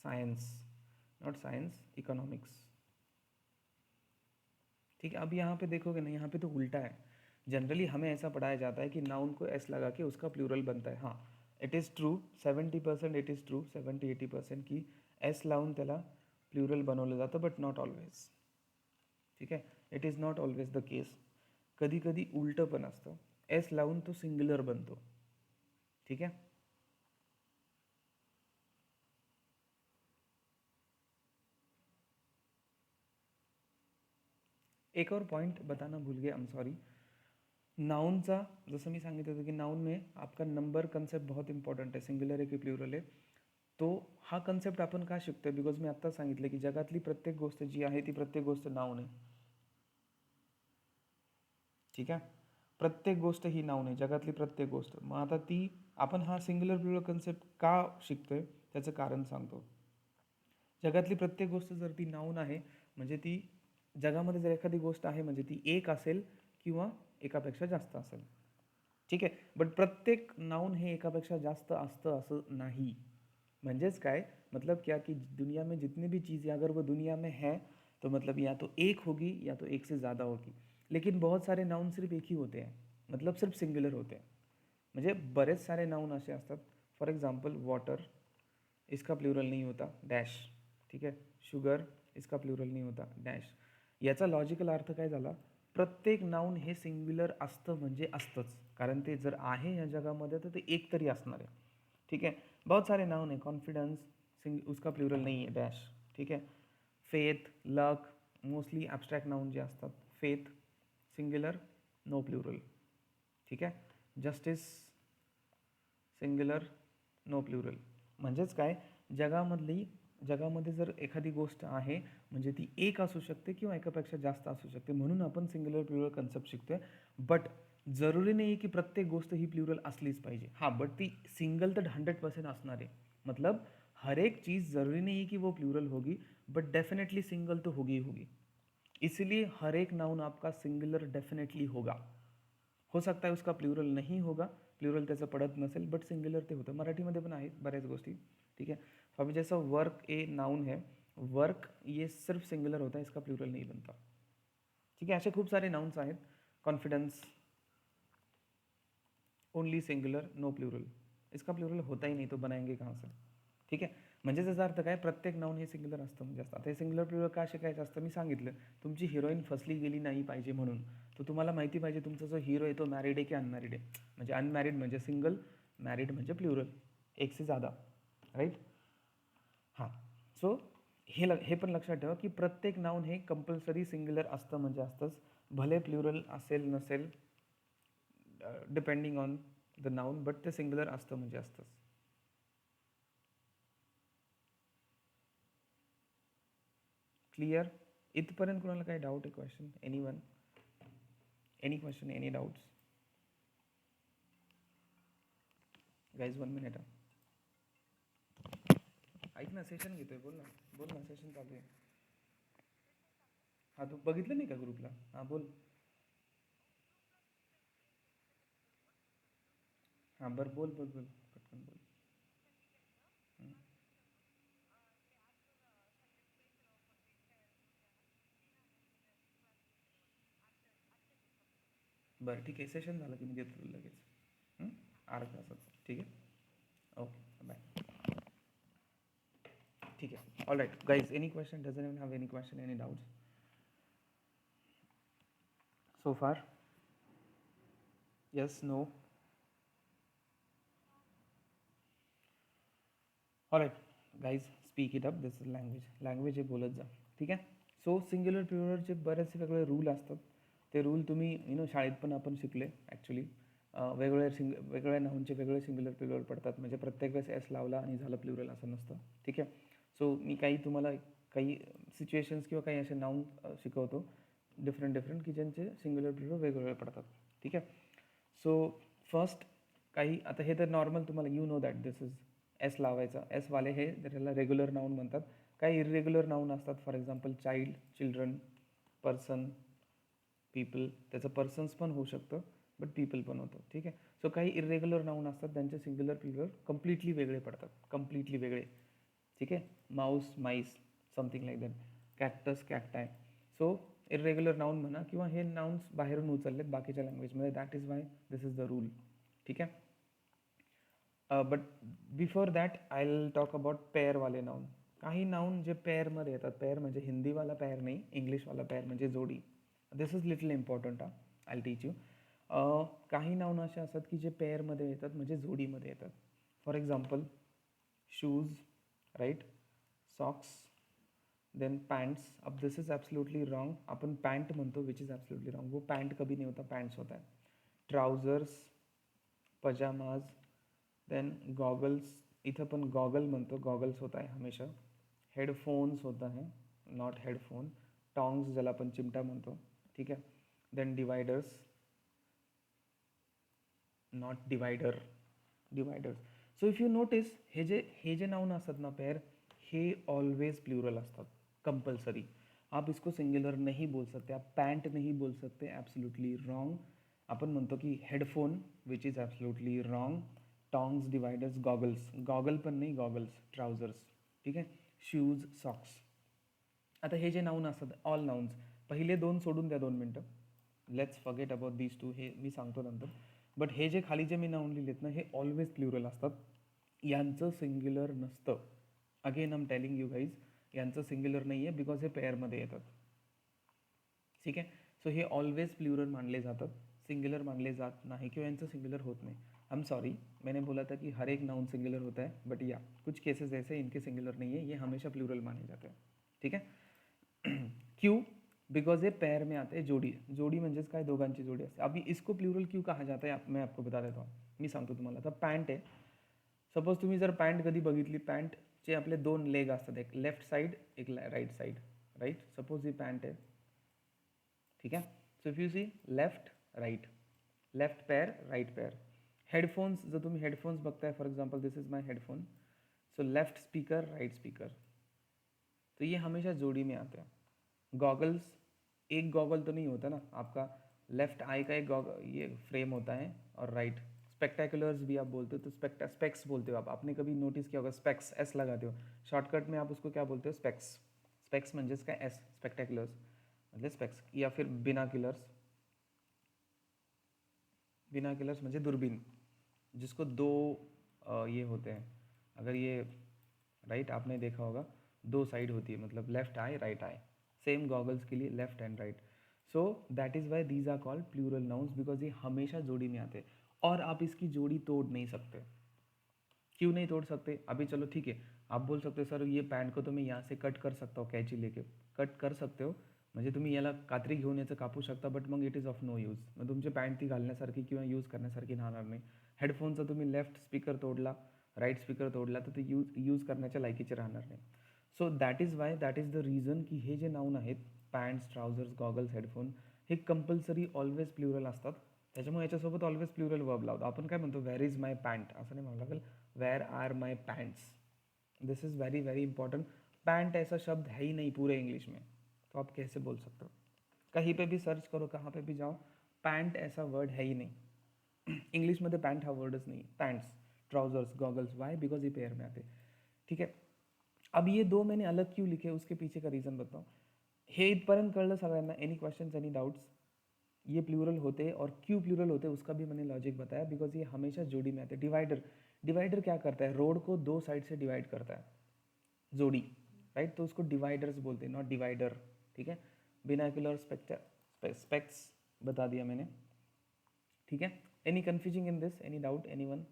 साइंस, नॉट साइंस, इकोनॉमिक्स. ठीक है. अब यहाँ पे देखोगे ना, यहाँ पे तो उल्टा है. जनरली हमें ऐसा पढ़ाया जाता है कि नाउन को एस लगा के उसका प्लूरल बनता है. हाँ, it is true, 70% it is true, 70-80% की एस लावून त्याला प्लुरल बनवलं जातं, बट नॉट ऑलवेज. ठीक आहे. It is not always the case. कधी कधी उलटं पण असतं. एस लावून तो सिंग्युलर बनतो. ठीक आहे. एक और पॉइंट बताना भूल गया, आई एम सॉरी. नाउनचा, जसं मी सांगितलं होतं की नाउन में आपका नंबर कन्सेप्ट बहुत इंपॉर्टंट आहे. सिंग्युलर आहे की प्लुरल आहे, तो हा कन्सेप्ट आपण का शिकतोय? बिकॉज मी आत्ता सांगितलं की जगातली प्रत्येक गोष्ट जी आहे ती प्रत्येक गोष्ट नाउन आहे. ठीक आहे. प्रत्येक गोष्ट ही नाउन आहे, जगातली प्रत्येक गोष्ट. मग आता ती आपण हा सिंग्युलर प्लुरल कन्सेप्ट का शिकतोय त्याचं कारण सांगतो. जगातली प्रत्येक गोष्ट जर ती नाउन आहे, म्हणजे ती जगामध्ये जर एखादी गोष्ट आहे म्हणजे ती एक असेल किंवा एकापेक्षा जास्त असेल. ठीक आहे. बट प्रत्येक नाउन हे एकापेक्षा जास्त असतं असं नाही. म्हणजेच काय मतलब क्या कि दुनिया में जितनी भी चीज़ें अगर वो दुनिया में है तो मतलब या तो एक होगी या तो एक से ज़्यादा होगी. लेकिन बहुत सारे नाउन सिर्फ एक ही होते हैं, मतलब सिर्फ सिंग्युलर होते हैं. म्हणजे बरेच सारे नाउन असे असतात. फॉर एक्झाम्पल वॉटर, इसका प्लुरल नहीं होता, डॅश. ठीक आहे. शुगर, इसका प्लुरल नहीं होता, डॅश. याचा लॉजिकल अर्थ काय झाला, प्रत्येक नाउन हे सिंग्युलर असतं म्हणजे असतंच, कारण ते जर आहे या जगामध्ये तर ते एक तरी असणार आहे. ठीक है. बहुत सारे नाउन है. कॉन्फिडेंस, उसका प्लुरल नहीं है, डॅश. ठीक है. Faith, luck, mostly abstract noun जे असतात. Faith singular, no plural. ठीक आहे. Justice singular, no plural. म्हणजेच काय, जगामध्ये जर एखादी गोष्ट आहे म्हणजे ती एक असू शकते किंवा एकापेक्षा जास्त असू शकते, म्हणून आपण सिंग्युलर प्लुरल कन्सेप्ट शिकतोय. बट जरुरी नाही की प्रत्येक गोष्ट ही प्लुरल असलीच पाहिजे. हाँ, बट ती सिंगल तर 100% असणार आहे. मतलब हर एक चीज़ ज़रूरी नहीं है कि वो प्लूरल होगी, बट डेफिनेटली सिंगल तो होगी ही होगी. इसलिए हर एक नाउन आपका सिंगुलर डेफिनेटली होगा. हो सकता है उसका प्लुरल नहीं होगा, प्लुरल त्याचं पडत नसेल, बट सिंग्युलर ते होतं. मराठीमध्ये पण आहेत बऱ्याच गोष्टी. ठीक है. अभी जैसा वर्क ए नाउन है, वर्क ये सिर्फ सिंगुलर होता है, इसका प्लुरल नहीं बनता. ठीक है. असे खूप सारे नाउन्स आहेत. Confidence only singular, no plural. इसका प्लुरल होता ही नहीं, तो बनाएंगे कहाँ से? ठीक आहे. म्हणजे त्याचा अर्थ काय, प्रत्येक नाउन हे सिंगुलर असतं म्हणजे असतं. आता हे सिंगुलर प्लुरल का शिकायचं असतं, मी सांगितलं. तुमची हिरोईन फसली गेली नाही पाहिजे म्हणून. तर तुम्हाला माहिती पाहिजे तुमचा जो हिरो आहे तो मॅरिड आहे की अनमॅरिड आहे. म्हणजे अनमॅरिड म्हणजे सिंगल, मॅरिड म्हणजे प्लुरल, एक से ज़्यादा. राईट. हां. सो हे पण लक्षात ठेवा की प्रत्येक नाउन हे कंपल्सरी सिंग्युलर असतं म्हणजे असतंच, भले प्लुरल असेल नसेल, depending on the noun, but ते सिंग्युलर असतं म्हणजे असतंच. क्लियर. इथपर्यंत कोणाला काही डाऊट आहे, question, any one, any question, any doubts? Guys 1 minute. ऐक ना, सेशन घेतोय, बोल ना, बोल ना, सेशन चालू आहे. हां, तू बघितलं नाही का ग्रुपला? हां, बोल. हां, बरं, बोल बोल बोल, पटकन बोल. हं. बरं, ठीक आहे. सेशन झालं की मी देतो तुला लगेच. हं? अर्धा तासात. ठीक आहे. Okay, bye. ठीक आहे. All right, guys, any question? Doesn't even have any question, any doubts so far? Yes, no? All right, guys, speak it up. This is language हे बोलत जा, ठीक आहे. सो सिंग्युलर प्लुरलचे बरेचसे वेगळे रूल असतात. ते रूल तुम्ही शाळेत पण आपण शिकले ॲक्च्युली. वेगवेगळ्या नाऊनचे वेगळे सिंग्युलर प्लुरल पडतात. म्हणजे प्रत्येक वेळेस एस लावला आणि झालं प्लुरल असं नसतं, ठीक आहे. सो मी तुम्हाला काही सिच्युएशन्स किंवा काही असे नाऊन शिकवतो डिफरंट की ज्यांचे सिंग्युलर प्लुरल वेगवेगळे पडतात, ठीक आहे. सो फर्स्ट काही आता हे तर नॉर्मल तुम्हाला know that this is S लावायचा. एसवाले हे त्याला रेग्युलर नाऊन म्हणतात. काही इरेग्युलर नाऊन असतात. For example child, children, person, people. त्याचं पर्सन्स पण होऊ शकतं बट पीपल पण होतं, ठीक आहे. सो काही इरेग्युलर नाऊन असतात त्यांचे सिंग्युलर प्लुरल कम्प्लिटली वेगळे पडतात, कम्प्लिटली वेगळे, ठीक आहे. Mouse, mice, something like that. Cactus, cacti. So irregular noun म्हणा किंवा हे नाऊन्स बाहेरून उचललेत बाकीच्या लँग्वेजमध्ये. That is why this is the rule, ठीक आहे. But before that I will talk about पेअरवाले नाऊन. काही नाऊन जे पेअरमध्ये येतात. पेअर म्हणजे हिंदीवाला पेअर नाही, इंग्लिशवाला पेअर म्हणजे जोडी. This is little important. I will teach you. काही नाऊन असे असतात की जे पेअरमध्ये येतात म्हणजे जोडीमध्ये येतात. For example shoes, right, socks, then pants. अब दिस इज एब्सोल्युटली रॉन्ग. अपन पैंट म्हणतो विच इज एब्सोल्युटली रॉन्ग. वो पैंट कभी नहीं होता, पैंट्स होता है. Trousers, pyjamas, then goggles. इथं पण गॉगल म्हणतो, गॉगल्स होता है हमेशा. हेडफोन्स होता है, नॉट हेडफोन. टॉन्ग्स ज्याला आपण चिमटा म्हणतो, ठीक आहे. Then dividers, not divider, dividers. So if you notice हे जे नाउन असतात ना पेयर, हे ऑलवेज प्लूरल असतात कंपल्सरी. आप इसको सिंगुलर नहीं बोल सकते, आप पैंट नहीं बोल सकते, एब्सोल्युटली रॉन्ग. अपन म्हणतो की headphone which is absolutely wrong. Tongs, dividers, goggles. Goggle पण नाही, गॉगल्स. ट्राउजर्स, ठीक आहे. Shoes, socks. आता हे जे नाऊन असतात ऑल नाउन्स, पहिले दोन सोडून द्या 2 मिनटं. Let's forget about these two, हे मी सांगतो नंतर. बट हे जे खाली जे मी नाऊन लिहिलेत ना, हे ऑलवेज प्लुरल असतात. यांचं सिंग्युलर नसतं. अगेन आम टेलिंग यू गाईज, यांचं सिंग्युलर नाही आहे बिकॉज हे पेअरमध्ये येतात, ठीक आहे. सो हे ऑलवेज प्लुरल मानले जातात, सिंगुलर मानले जात नाही किंवा यांचं सिंगुलर होत नाही. आई एम सॉरी, मैंने बोला था कि हर एक नाउन सिंगुलर होता है, बट या कुछ केसेस ऐसे इनके सिंगुलर नहीं है, ये हमेशा प्लूरल माने जाते हैं, ठीक है. क्यों? बिकॉज ये पैर में आते हैं. जोडी, जोडी म्हणजेच काय, दोघांची जोडी असते. अभी इसको प्लुरल क्यों कहा जाता है मैं आपको बता देता हूँ. मी सांगतो तुम्हाला. आता पॅन्ट आहे. सपोज तुम्ही जर पॅन्ट कधी बघितली, पॅन्टचे आपले 2 लेग असतात, एक लेफ्ट साईड, एक राईट साईड, राईट. सपोज ही पॅन्ट आहे, ठीक आहे. So if you see left right, left पैर राईट पैर. हेडफोन्स, जर तुम्ही हेडफोन्स बघताय, for example this is my headphone. So left speaker, right speaker. तो ये हमेशा जोड़ी में आते हैं. गॉगल्स, एक गॉगल तो नहीं होता ना आपका. लेफ्ट आई का एक गॉगल, ये फ्रेम होता है, और राइट. स्पेक्टेकुलर्स भी आप बोलते हो, तो स्पेक्स बोलते हो आप. आपने कभी नोटिस किया होगा, स्पेक्स एस लगाते हो, शॉर्टकट में आप उसको क्या बोलते हो, स्पेक्स. स्पेक्स म्हणजे इसका एस, स्पेक्टेकुलर्स मतलब स्पेक्स. या फिर बिनाक्युलर्स. बिनाक्युलर्स म्हणजे दूरबीन, जिसको दो ये होते हैं. अगर ये राइट आपने देखा होगा, 2 साइड होती है, मतलब left eye right eye. Same goggles के लिए left and right. So that is why these are called plural nouns, because ये हमेशा जोड़ी में आते हैं और आप इसकी जोड़ी तोड़ नहीं सकते. क्यों नहीं तोड़ सकते? अभी चलो ठीक है, आप बोल सकते हो सर ये पॅन्ट को तो मैं यहाँ से कट कर सकता हूँ कैची लेके. कट कर सकते हो म्हणजे तुम्ही याला कात्री घेऊन याचं कापू शकता, बट मग it is of no use. मग तुमची पॅन्ट ती घालण्यासारखी किंवा यूज करण्यासारखी राहणार नाही. हेडफोनचा तुम्ही लेफ्ट स्पीकर तोडला, राईट स्पीकर तोडला, तर ते यूज करण्याच्या लायकीचे राहणार नाही. So that is Y, that is the reason की हे जे नाऊन आहेत, पॅन्ट्स, ट्राउझर्स, गॉगल्स, हेडफोन, हे कंपल्सरी ऑलवेज प्लुरल असतात. त्याच्यामुळे याच्यासोबत ऑलवेज प्लुरल वर्ब लावतो. आपण काय म्हणतो, वेअर इज माय पॅन्ट असं नाही म्हणावं लागेल, where are my pants. This is very very important. Pant ऐसा शब्द है ही नहीं पूरे इंग्लिश में, तो आप कैसे बोल सकते हो? कहीं पे भी सर्च करो, कहाँ पे भी जाओ, पैंट ऐसा वर्ड है ही नहीं. इंग्लिश में पैंट हा वर्डच नहीं. Pants, trousers, goggles. Why? Because ये पेयर में आते, ठीक है. अब ये 2 मैंने अलग क्यों लिखे, उसके पीछे का रीज़न बताओ. हे इथपर्यंत कळलं सगळ्यांना? Any questions, any doubts? ये प्लूरल होते और क्यों प्लूरल होते उसका भी मैंने लॉजिक बताया, बिकॉज ये हमेशा जोड़ी में आते. डिवाइडर, डिवाइडर क्या करता है, रोड को 2 साइड से डिवाइड करता है, जोड़ी. राइट, तो उसको डिवाइडर्स बोलते हैं, नॉट डिवाइडर, ठीक है। बिनाकुलर स्पेक्ट्स बता दिया मैंने, ठीक है। Any confusing in this, any doubt, anyone?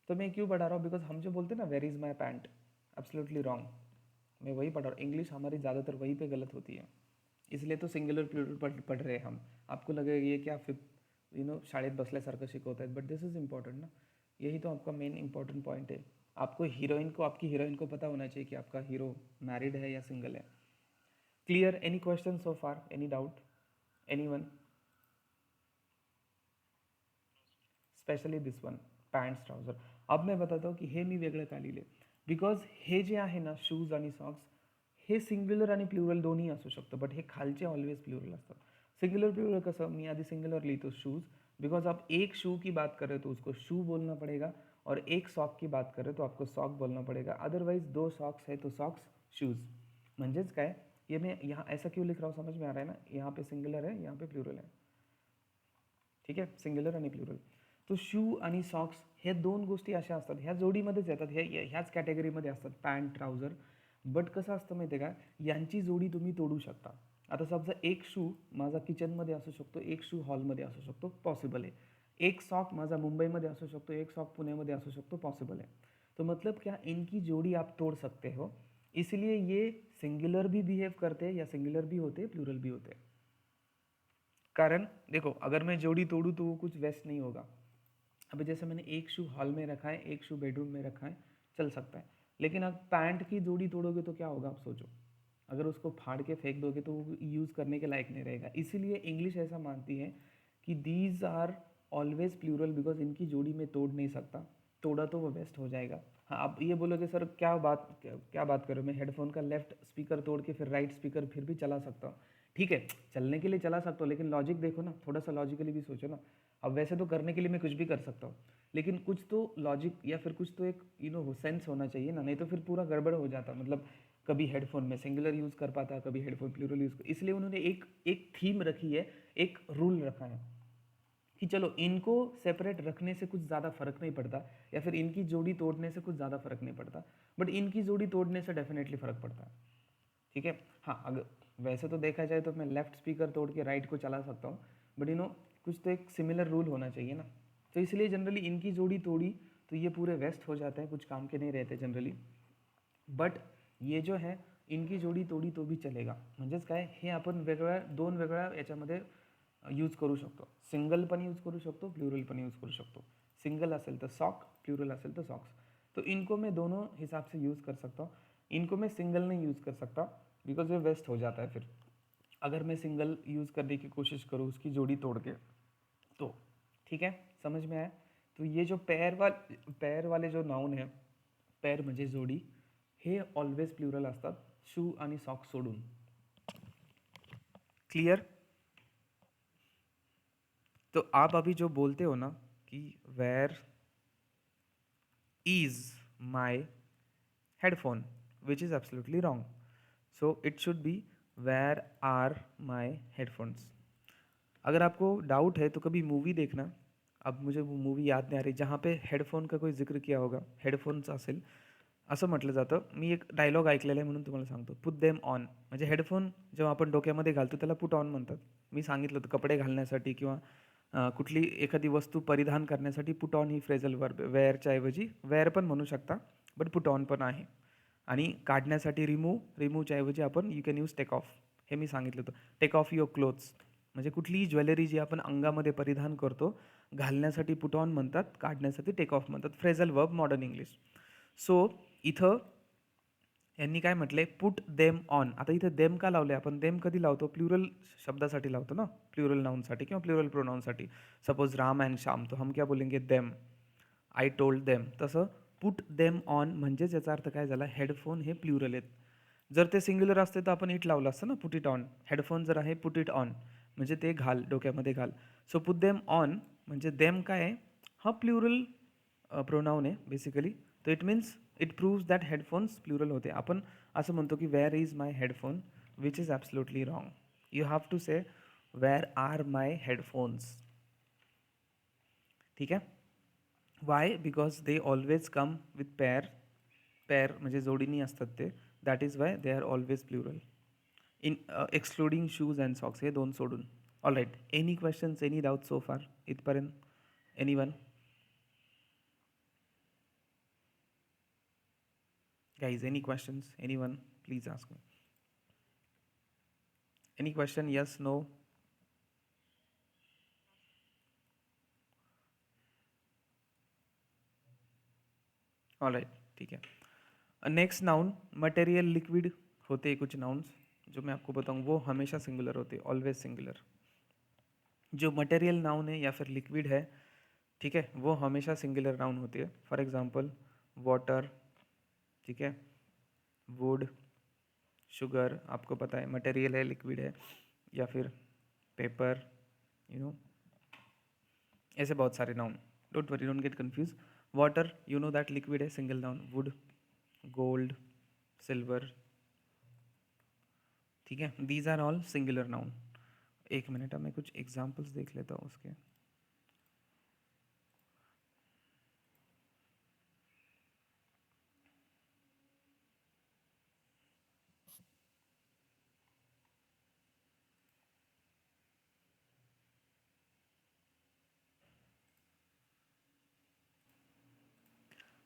तो मैं क्यों पढ़ा रहा हूँ, बिकॉज हम जो बोलते हैं ना where is my pant, absolutely wrong, मैं वही पढ़ रहा हूँ। इंग्लिश हमारी ज़्यादातर वहीं पे गलत होती है, इसलिए तो सिंगुलर प्लुरल पढ़ रहे हैं हम। आपको लगेगा ये क्या फिर शाळेत बसल्यासारखं शिकवत आहेत, बट दिस इज इम्पॉर्टेंट ना, यही तो आपका मेन इंपॉर्टेंट पॉइंट है। आपको हीरोइन को, आपकी हीरोइन को पता होना चाहिए कि आपका हीरो मैरिड है या सिंगल है। क्लियर? एनी क्वेश्चन सो फार, एनी डाउट, एनीवन? स्पेशली दिस वन, पॅन्ट्स ट्राउजर. अब मैं बताता हूँ की हे मी वेगळं का लिहिले, बिकॉज हे जे आहे ना शूज आणि सॉक्स, हे सिंग्युलर आणि प्लुरल दोन्ही असू शकतं, बट हे खालचे ऑलवेज प्लुरल असतात. सिंगुलर प्लुरल कसं, मी आधी सिंगुलर लिहितो शूज, बिकॉज आप एक शू की बात कर रहे हो तो उसको शू बोलना पड़ेगा, और एक सॉक की बात कर रहे हो तो आपको सॉक बोलना पड़ेगा. अदरवाइज दो सॉक्स है तो सॉक्स शूज. म्हणजेच काय, ये मैं यहाँ ऐसा क्यों लिख रहा हूँ समझ में आ रहा है ना, यहाँ पे सिंगुलर है, यहाँ पे प्लुरल है, ठीक आहे, सिंग्युलर आणि प्लुरल. तो शू आणि सॉक्स ह्या दोन गोष्टी अशा असतात, ह्या जोडीमध्येच येतात, ह्याच कॅटेगरीमध्ये असतात पॅन्ट ट्राउझर. बट कसं असतं माहिती आहे का, यांची जोडी तुम्ही तोडू शकता. आता समजा एक शू माझा किचनमध्ये असू शकतो, एक शू हॉलमध्ये असू शकतो, पॉसिबल आहे. एक सॉक माझा मुंबईमध्ये असू शकतो, एक सॉक पुण्यामध्ये असू शकतो, पॉसिबल है. तो मतलब क्या, इनकी जोड़ी आप तोड़ सकते हो, इसलिए ये सिंगुलर भी बिहेव करते हैं, या सिंगुलर भी होते हैं, प्लूरल भी होते हैं. कारण देखो, अगर मैं जोड़ी तोड़ूँ तो वो कुछ वेस्ट नहीं होगा. अभी जैसे मैंने एक शू हॉल में रखा है, एक शू बेडरूम में रखा है, चल सकता है. लेकिन अब पैंट की जोड़ी तोड़ोगे तो क्या होगा, आप सोचो. अगर उसको फाड़ के फेंक दोगे तो वो यूज़ करने के लायक नहीं रहेगा. इसीलिए इंग्लिश ऐसा मानती है कि these are always plural, because इनकी जोड़ी में तोड़ नहीं सकता, तोड़ा तो वो वेस्ट हो जाएगा. हाँ, आप ये बोलोगे सर क्या बात कर रहे हो, मैं हेडफोन का लेफ्ट स्पीकर तोड़ के फिर राइट स्पीकर फिर भी चला सकता हूँ. ठीक है, चलने के लिए चला सकता हूँ, लेकिन लॉजिक देखो ना, थोड़ा सा लॉजिकली भी सोचो ना. अब वैसे तो करने के लिए मैं कुछ भी कर सकता हूँ, लेकिन कुछ तो लॉजिक या फिर कुछ तो एक सेंस होना चाहिए ना, नहीं तो फिर पूरा गड़बड़ हो जाता. मतलब कभी हेडफोन में सिंगुलर यूज़ कर पाता, कभी हेडफोन प्लूरल यूज़ कर, इसलिए उन्होंने एक एक थीम रखी है, एक रूल रखा है कि चलो इनको सेपरेट रखने से कुछ ज़्यादा फर्क नहीं पड़ता, या फिर इनकी जोड़ी तोड़ने से कुछ ज़्यादा फर्क नहीं पड़ता, बट इनकी जोड़ी तोड़ने से डेफिनेटली फ़र्क पड़ता है. ठीक है. हाँ, अगर वैसे तो देखा जाए तो मैं लेफ्ट स्पीकर तोड़ के राइट को चला सकता हूँ, बट कुछ तो एक सिमिलर रूल होना चाहिए ना. तो इसलिए जनरली इनकी जोड़ी तोड़ी तो ये पूरे वेस्ट हो जाते हैं, कुछ काम के नहीं रहते जनरली. बट ये जो है, इनकी जोडी तोडी तो भी चलेगा. म्हणजेच काय, हे आपण दोन वेगळ्या याच्यामध्ये यूज करू शकतो. सिंगल पण यूज करू शकतो, प्लूरल पण यूज करू शकतो. सिंगल असेल तर सॉक, प्लूरल असेल तो सॉक्स. तो इनको मैं दोनों हिसाब से यूज़ कर सकता हूँ. इनको मैं सिंगल नहीं यूज़ कर सकता, बिकॉज ये वेस्ट हो जाता है फिर. अगर मैं सिंगल यूज़ करने की कोशिश करूँ उसकी जोड़ी तोड़ के, तो ठीक है, समझ में आया. तो ये जो पेयर वाले जो नाउन है, पेयर म्हणजे जोडी, हे ऑलवेज प्लुरल असतात, शू आणि सॉक्स सोडून. क्लियर? तो आप अभी जो बोलते हो ना कि where is my headphone, which is absolutely wrong. So it should be where are my headphones. अगर आपको डाउट है तो कभी मूवी देखना. अब मुझे वो मूवी याद नहीं आ रही जहाँ पे हेडफोन का कोई जिक्र किया होगा, हेडफोन्स असेल, असं म्हटलं जातं. मी एक डायलॉग ऐकलेला आहे म्हणून तुम्हाला सांगतो. पुट देम ऑन, म्हणजे हेडफोन जेव्हा आपण डोक्यामध्ये घालतो त्याला पुट ऑन म्हणतात. मी सांगितलं होतं कपडे घालण्यासाठी किंवा कुठली एखादी वस्तू परिधान करण्यासाठी पुट ऑन ही फ्रेझल वर्ब. वेअरच्या ऐवजी वेअर पण म्हणू शकता, बट पुट ऑन पण आहे. आणि काढण्यासाठी रिमूव्हच्या ऐवजी आपण you can use take off, हे मी सांगितलं होतं. टेक ऑफ युअर क्लोथ्स, म्हणजे कुठलीही ज्वेलरी जी आपण अंगामध्ये परिधान करतो, घालण्यासाठी पुट ऑन म्हणतात, काढण्यासाठी टेक ऑफ म्हणतात. Phrasal verb, modern English. So इथं यांनी काय म्हटलंय, पुट देम ऑन. आता इथे देम का लावले आपण, देम कधी लावतो, प्लुरल शब्दासाठी लावतो ना, प्लुरल नाउनसाठी किंवा प्लुरल प्रोनाउनसाठी. सपोज राम अँड श्याम, तो हम क्या बोलेंगे, देम. I told them. तसं पुट देम ऑन म्हणजेच याचा अर्थ काय झाला, हेडफोन हे प्लुरल आहेत. जर ते सिंग्युलर असते तर आपण इट लावलं असतं ना, पुट इट ऑन. हेडफोन जर आहे, पुट इट ऑन म्हणजे ते घाल, डोक्यामध्ये घाल. सो पुट देम ऑन म्हणजे देम काय आहे, हा प्लुरल प्रोनाऊन आहे बेसिकली. तो it means it proves that headphones plural होते. आपण असं म्हणतो की where is my headphone, which is absolutely wrong. You have to say where are my headphones. ठीक आहे. Why, because they always come with pair म्हणजे जोडीनी असतात ते, that is why they are always plural. In excluding shoes and socks, हे दोन सोडून. All right, any questions, any doubt so far इथपर्यंत? Any one? Guys, any questions? Anyone? Please ask me. Any question? Yes, no? All right, ठीक है. Next noun, material liquid होते हैं कुछ nouns जो मैं आपको बताऊँ, वो हमेशा सिंगुलर होते हैं, ऑलवेज सिंगुलर. जो मटेरियल नाउन है या फिर लिक्विड है, ठीक है, वो हमेशा सिंगुलर नाउन होती है. फॉर एग्जांपल वाटर, ठीक है, वुड, शुगर, आपको पता है मटेरियल है, लिक्विड है. या फिर पेपर, यू नो, ऐसे बहुत सारे noun. Don't worry, don't get confuse. Water, you know that liquid है, single noun. Wood, gold, silver, ठीक है, these are all singular noun. एक मिनट, मैं कुछ एग्जाम्पल्स देख लेता हूँ उसके.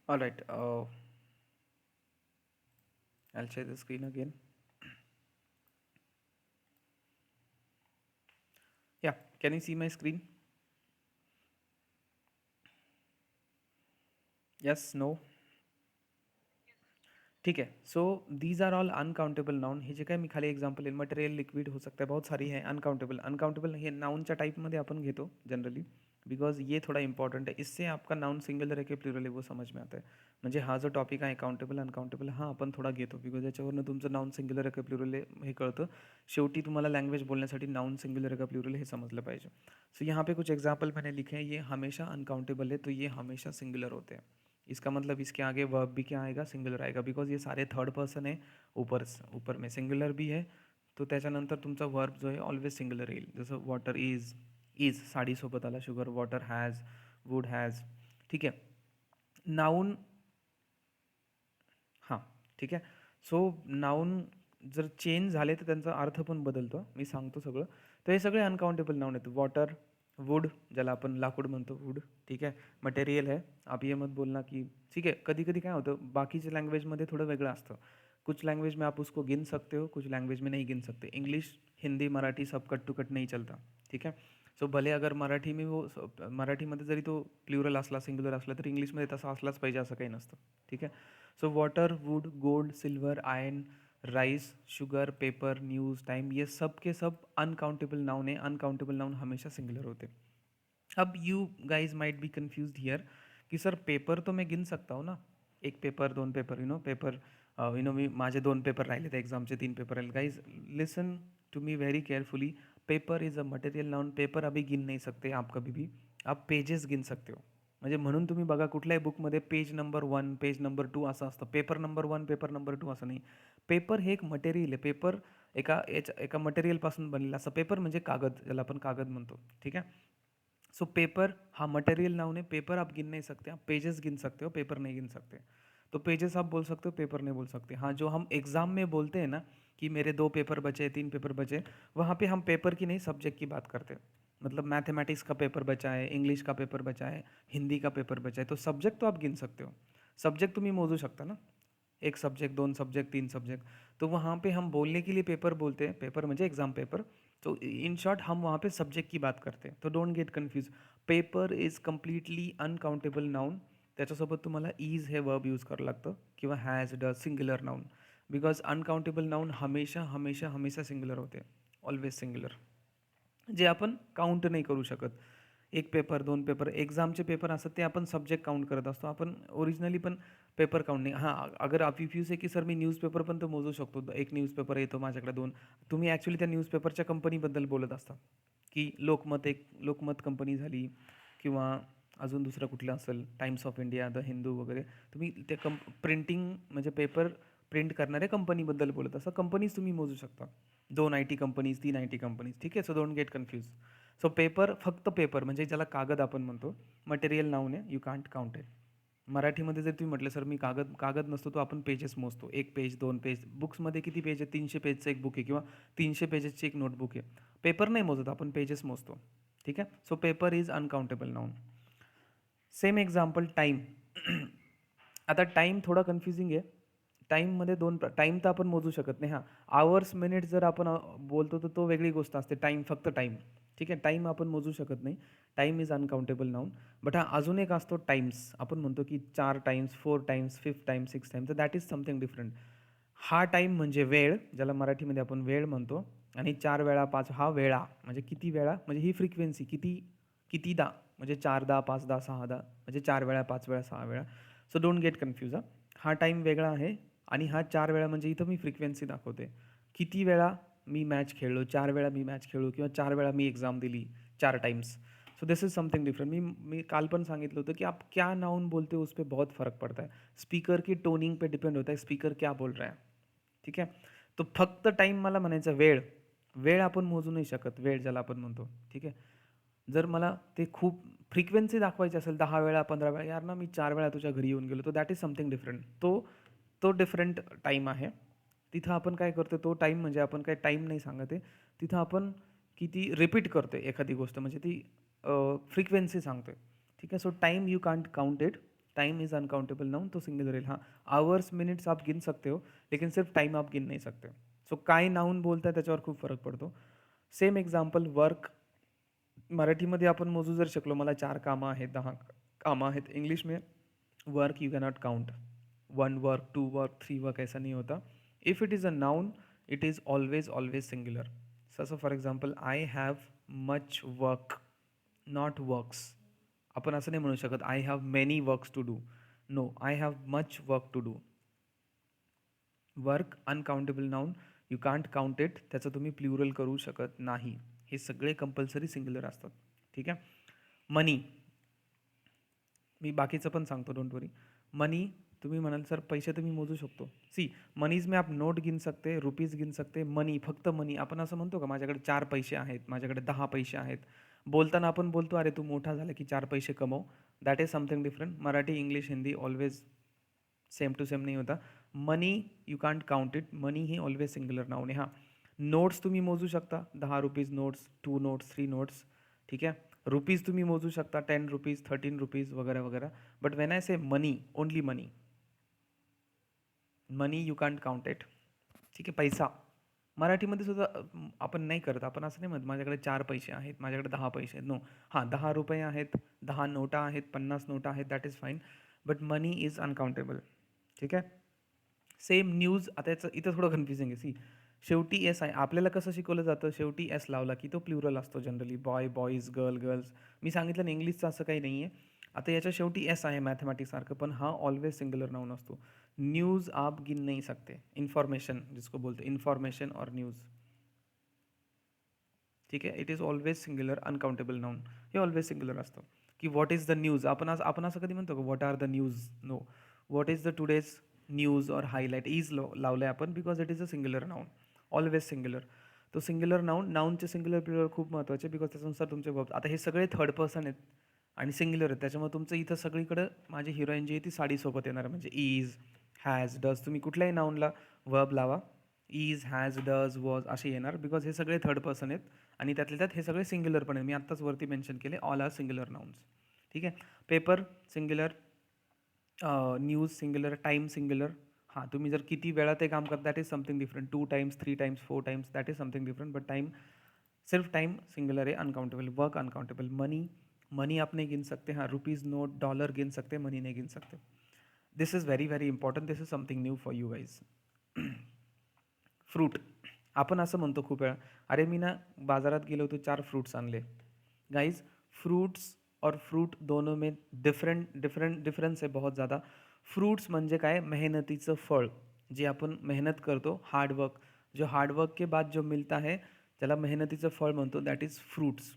All right, I'll share the screen again. Yeah, can you see my screen? Yes, no? ठीक है. So these are all uncountable noun. हे जे काय मी खाली एक्झाम्पल आहे, मटेरियल, लिक्विड हो सकता है, बहुत सारी है. अनकाउंटेबल, अनकाउंटेबल हे नाउनच्या टाईपमध्ये आपण घेतो जनरली, बिकॉज ये थोड़ा इंपॉर्टंट है. इससे आपका नाउन सिंगुलर आहे की प्लुरल आहे वो समझ में आता है. म्हणजे हा जो टॉपिक आहे काउंटेबल अनकाउंटेबल, हा आपण थोडा घेतो बिकॉज याच्यावरनं तुमचं नाउन सिंगुलर आहे का प्लुरल आहे हे कळतं. शेवटी तुम्हाला लँग्वेज बोलण्यासाठी नाउन सिंगुलर है का प्लुरल हे समजलं पाहिजे. सो यहाँ पे कुछ एग्जाम्पल मैंने लिखे हैं. ये हमेशा अनकाउंटेबल है, तो ये हमेशा सिंगुलर होते हैं. इसका मतलब इसके आगे वर्ब भी क्या आएगा, सिंगुलर आएगा, बिकॉज ये सारे थर्ड पर्सन है. ऊपर में सिंगुलर भी है, तो त्याच्यानंतर तुमचा वर्ब जो आहे ऑलवेज सिंगुलर येईल. जसं वॉटर इज साडीसोबत आला sugar, water has, wood has, ठीक आहे. नाऊन, हां, ठीक आहे. सो नाऊन जर चेंज झाले तर त्यांचा अर्थ पण बदलतो. मी सांगतो सगळं. तर हे सगळे अनकाउंटेबल नाउन आहेत. वॉटर, वुड, ज्याला आपण लाकूड म्हणतो, वुड, ठीक आहे. मटेरियल है. आप ये मत बोलना कि, ठीक है, कधी कधी काय होतं, बाकीच्या लँग्वेजमध्ये थोडं वेगळं असतं. कुछ लैंग्वेज में आप उसको गिन सकते हो, कुछ लैंग्वेज में नहीं गिन सकते. इंग्लिश, हिंदी, मराठी सब कट टू कट नहीं चलता, ठीक है. सो भले अगर मराठी में वो मराठीमध्ये जरी तो प्लुरल असला, सिंगुलर असला, तर इंग्लिशमध्ये तसा असलाच पाहिजे असं काही नसतं, ठीक आहे. So water, would, gold, silver, iron, rice, sugar, paper, news, time, ये सब के सब अनकाउंटेबल नाउन है. अनकाउंटेबल नाउन हमेशा सिंगुलर होते. अब you guys might be confused here कि सर पेपर तो मैं गिन सकता हूँ ना, एक पेपर, दोन पेपर, पेपर, मी माझे 2 पेपर राहिले ते एक्झामचे, 3 पेपर राहिले. Guys listen to me very carefully. Paper is a material noun. Paper अभी गिन नहीं सकते आप कभी भी. आप पेजेस गिन सकते हो. म्हणजे म्हणून तुम्ही बघा कुठल्याही बुकमध्ये पेज नंबर 1, पेज नंबर 2 असं असतं. पेपर नंबर 1, पेपर नंबर 2 असं नाही. पेपर हे एक मटेरियल आहे. पेपर एका मटेरियलपासून बनलेला असं. पेपर म्हणजे कागद, ज्याला आपण कागद म्हणतो, ठीक आहे. सो पेपर हा मटेरियल नाउन है. पेपर आप गिन नहीं सकते, आप पेजेस गिन सकते हो, पेपर नहीं गिन सकते. तो पेजेस आप बोल सकते हो, पेपर नहीं बोल सकते. हाँ, जो हम एग्ज़ाम में बोलते हैं ना कि मेरे 2 पेपर बचे, 3 पेपर बचे, वहाँ पे हम पेपर की नहीं, सब्जेक्ट की बात करते हैं. मतलब मैथमेटिक्स का पेपर बचा है, इंग्लिश का पेपर बचा है, हिंदी का पेपर बचा है, तो सब्जेक्ट तो आप गिन सकते हो. सब्जेक्ट तुम्ही मोजू शकता ना, एक सब्जेक्ट, 2 सब्जेक्ट, 3 सब्जेक्ट. तो वहाँ पे हम बोलने के लिए पेपर बोलते हैं, पेपर म्हणजे एग्जाम पेपर. तो इन शॉर्ट हम वहाँ पे सब्जेक्ट की बात करते हैं. तो don't get confuse. Paper is completely uncountable noun. त्याच्यासोबत तुम्हाला इज हे वर्ब यूज करावं लागतं, किंवा has, does, singular noun. Because uncountable noun हमेशा हमेशा हमेशा सिंग्युलर होते, ऑलवेज सिंग्युलर. जे आपण काउंट नाही करू शकत. एक पेपर, 2 पेपर, एक्झामचे पेपर असतात ते आपण सब्जेक्ट काउंट करत असतो. आपण ओरिजिनली पण पेपर काउंट नाही. हां, अगर आप इफ यू से की सर मी न्यूजपेपर पण तर मोजू शकतो. एक न्यूजपेपर येतो माझ्याकडे 2. तुम्ही ॲक्च्युली त्या न्यूजपेपरच्या कंपनीबद्दल बोलत असता, की लोकमत कंपनी झाली, किंवा अजून दुसरं कुठलं असेल, times of India, the Hindu वगैरे. तुम्ही त्या प्रिंटिंग म्हणजे पेपर प्रिंट करणाऱ्या कंपनीबद्दल बोलत असता. कंपनीज तुम्ही मोजू शकता. 2 IT कंपनीज, 3 IT कंपनीज, ठीक आहे. So don't get confuse. So paper, फक्त पेपर म्हणजे ज्याला कागद आपण म्हणतो, मटेरियल नाउन आहे, यू कांट काउंट इट. मराठीमध्ये जर तुम्ही म्हटलं सर मी कागद कागद नसतो तो आपण पेजेस मोजतो, 1 पेज 2 पेज. बुक्समध्ये किती पेज आहे? 300 पेजचं एक बुक आहे किंवा 300 पेजेसची एक नोटबुक आहे. पेपर नाही मोजत आपण, पेजेस मोजतो. ठीक आहे. So paper is uncountable noun. Same example time. आता टाईम थोडा कन्फ्युजिंग आहे. टाईममध्ये दोन टाईम तर आपण मोजू शकत नाही. हां, आवर्स मिनिट्स जर आपण बोलतो तर तो वेगळी गोष्ट असते. टाईम फक्त टाईम. ठीक आहे. टाईम आपण मोजू शकत नाही. Time is uncountable noun. But हा अजून एक असतो टाईम्स. आपण म्हणतो की 4 टाईम्स, 4 टाईम्स, 5 टाईम्स, 6 टाईम्स. तर दॅट इज समथिंग डिफरंट. हा टाईम म्हणजे वेळ, ज्याला मराठीमध्ये आपण वेळ म्हणतो. आणि 4 वेळा 5 हा वेळा. म्हणजे किती वेळा? म्हणजे ही फ्रिक्वेन्सी कितीदा म्हणजे 4दा, 5दा, 6दा म्हणजे 4 वेळा, 5 वेळा, 6 वेळा. So don't get confuse. हा टाईम वेगळा आहे आणि हा 4 वेळा म्हणजे इथं मी फ्रिक्वेन्सी दाखवते. किती वेळा मी मॅच खेळलो, 4 वेळा मी मॅच खेळलो किंवा 4 वेळा मी एक्झाम दिली, 4 times. So this is something different. मी मी काल पण सांगितलं होतं की आप क्या नाउन बोलते हो उस पे बहुत फ़र्क पड़ता है. स्पीकर की टोनिंग पे डिपेंड होता है, स्पीकर क्या बोल रहा है. ठीक आहे. तो फक्त टाईम मला म्हणायचा वेळ. वेळ आपण मोजू नाही शकत, वेळ ज्याला आपण म्हणतो. ठीक आहे. जर मला ते खूप फ्रिक्वेन्सी दाखवायची असेल 10 वेळा, 15 वेळा, यार ना मी 4 वेळा तुझ्या घरी येऊन गेलो, तर दॅट इज समथिंग डिफरंट. तो तो डिफरंट टाईम आहे. तिथं आपण काय करतो, तो टाईम म्हणजे आपण काय टाईम नाही सांगत आहे. तिथं आपण किती रिपीट करतोय एखादी गोष्ट म्हणजे ती फ्रिक्वेन्सी सांगतोय. ठीक है. So time you can't count it. Time is uncountable noun, तो सिंगल रहेल. हाँ, आवर्स मिनिट्स आप गिन सकते हो लेकिन सिर्फ टाइम आप गिन नहीं सकते. सो काय नाउन बोलताय त्याच्यावर खूप फरक पडतो. Same example work. मराठीमध्ये आपण मोजू जर शकलो, मला 4 कामं आहेत, 10 कामं आहेत. इंग्लिश में work you cannot count. 1 work, 2 work, 3 work ऐसा नहीं होता. If it is a noun it is always singular. So for example I have much work, not works. आपण असं नाही म्हणू शकत I have many works to do. No, I have much work to do. Work uncountable noun, you can't count it. त्याचं तुम्ही plural करू शकत नाही. हे सगळे कंपल्सरी सिंग्युलर असतात. ठीक आहे. मनी, मी बाकीचं पण सांगतो, डोंट वरी. मनी, तुम्ही म्हणाल सर पैसे तुम्ही मोजू शकतो. सी, मनीज में आप नोट गिन सकते, रुपीज गिन सकते. मनी, फक्त मनी. आपण असं म्हणतो का माझ्याकडे 4 पैसे आहेत, माझ्याकडे 10 पैसे आहेत. बोलताना आपण बोलतो अरे तू मोठा झाला की 4 पैसे कमव. That is something different. Marathi, English, Hindi always same to same नाही होता. Money you can't count it. Money ही ऑलवेज सिंग्युलर नाउन आहे. हां, नोट्स तुम्ही मोजू शकता. 10 रुपीज नोट्स, 2 नोट्स, 3 नोट्स. ठीक आहे. रुपीज तुम्ही मोजू शकता, 10 रुपीज, 13 रुपीज वगैरे वगैरे. But when I say money, only money. Money you can't count it. ठीक आहे. पैसा मराठीमध्ये सुद्धा आपण नाही करत. आपण असं नाही म्हणत माझ्याकडे 4 पैसे आहेत, माझ्याकडे 10 पैसे आहेत. नो. हां, 10 रुपये आहेत, 10 नोटा आहेत, 50 नोटा आहेत, that is fine. But money is uncountable. ठीक आहे. Same news. आता याचं इथं थोडं कन्फ्युजिंग आहे. सी, शेवटी एस आहे. आपल्याला कसं शिकवलं जातं, शेवटी एस लावला की तो प्लुरल असतो generally. Boy, boys, girl, girls. मी सांगितलं ना इंग्लिशचं असं काही नाही आहे. आता याच्या शेवटी एस आहे मॅथमॅटिक्ससारखं, पण हा ऑलवेज सिंग्युलर नाउन असतो. न्यूज़ आप गिन नहीं सकते. इन्फॉर्मेशन जिसको बोलते हैं, इन्फॉर्मेशन और न्यूज़. ठीक आहे. It is always singular, uncountable noun. हे ऑलवेज सिंग्युलर असतं. की व्हॉट इज द न्यूज. आपण असं कधी म्हणतो का what are the news. No. What is the today's news और हायलाईट. इज लावलंय आपण because it is a singular noun. Always singular. तो सिंग्युलर नाउन, नाउनचे सिंग्युलर प्लुरल खूप महत्त्वाचे बिकॉज त्याच्यानुसार तुमचे वर्ब. आता हे सगळे थर्ड पर्सन आहेत आणि सिंग्युलर आहेत. त्याच्यामुळे तुमचं इथं सगळीकडं माझी हिरोईन जी आहे ती साडीसोबत येणार. म्हणजे इज, हॅज, डज. तुम्ही कुठल्याही नाउनला वर्ब लावा, इज, हॅज, डज, वॉज असे येणार बिकॉज हे सगळे थर्ड पर्सन आहेत. आणि त्यातल्या त्यात हे सगळे सिंग्युलर पण आहे. मी आत्ताच वरती मेन्शन केले, ऑल आर सिंग्युलर नाउन्स. ठीक आहे. Paper singular, news singular, time singular. हां, तुम्ही जर किती वेळा ते काम करता that is something different. 2 times, 3 times, 4 times, that is something different. But time, सिर्फ टाइम सिंगुलर है, uncountable. Work uncountable. Money, money आप नहीं गिन सकते. हाँ, रुपीज़, नोट, डॉलर गिन सकते, मनी नहीं गिन सकते. This is very very important. This is something new for you guys. Fruit, आपण असं म्हणतो खूप वेळा, अरे मी ना बाजारात गेलो होतो 4 फ्रूट्स आणले. गाइज, फ्रूट्स और फ्रूट दोनों में डिफरेंस आहे बहुत ज़्यादा. फ्रूट्स म्हणजे काय, मेहनतीचं फळ. जे आपण मेहनत करतो, हार्डवर्क. जो हार्डवर्क के बाद जो मिलता है त्याला मेहनतीचं फळ म्हणतो, दॅट इज फ्रूट्स.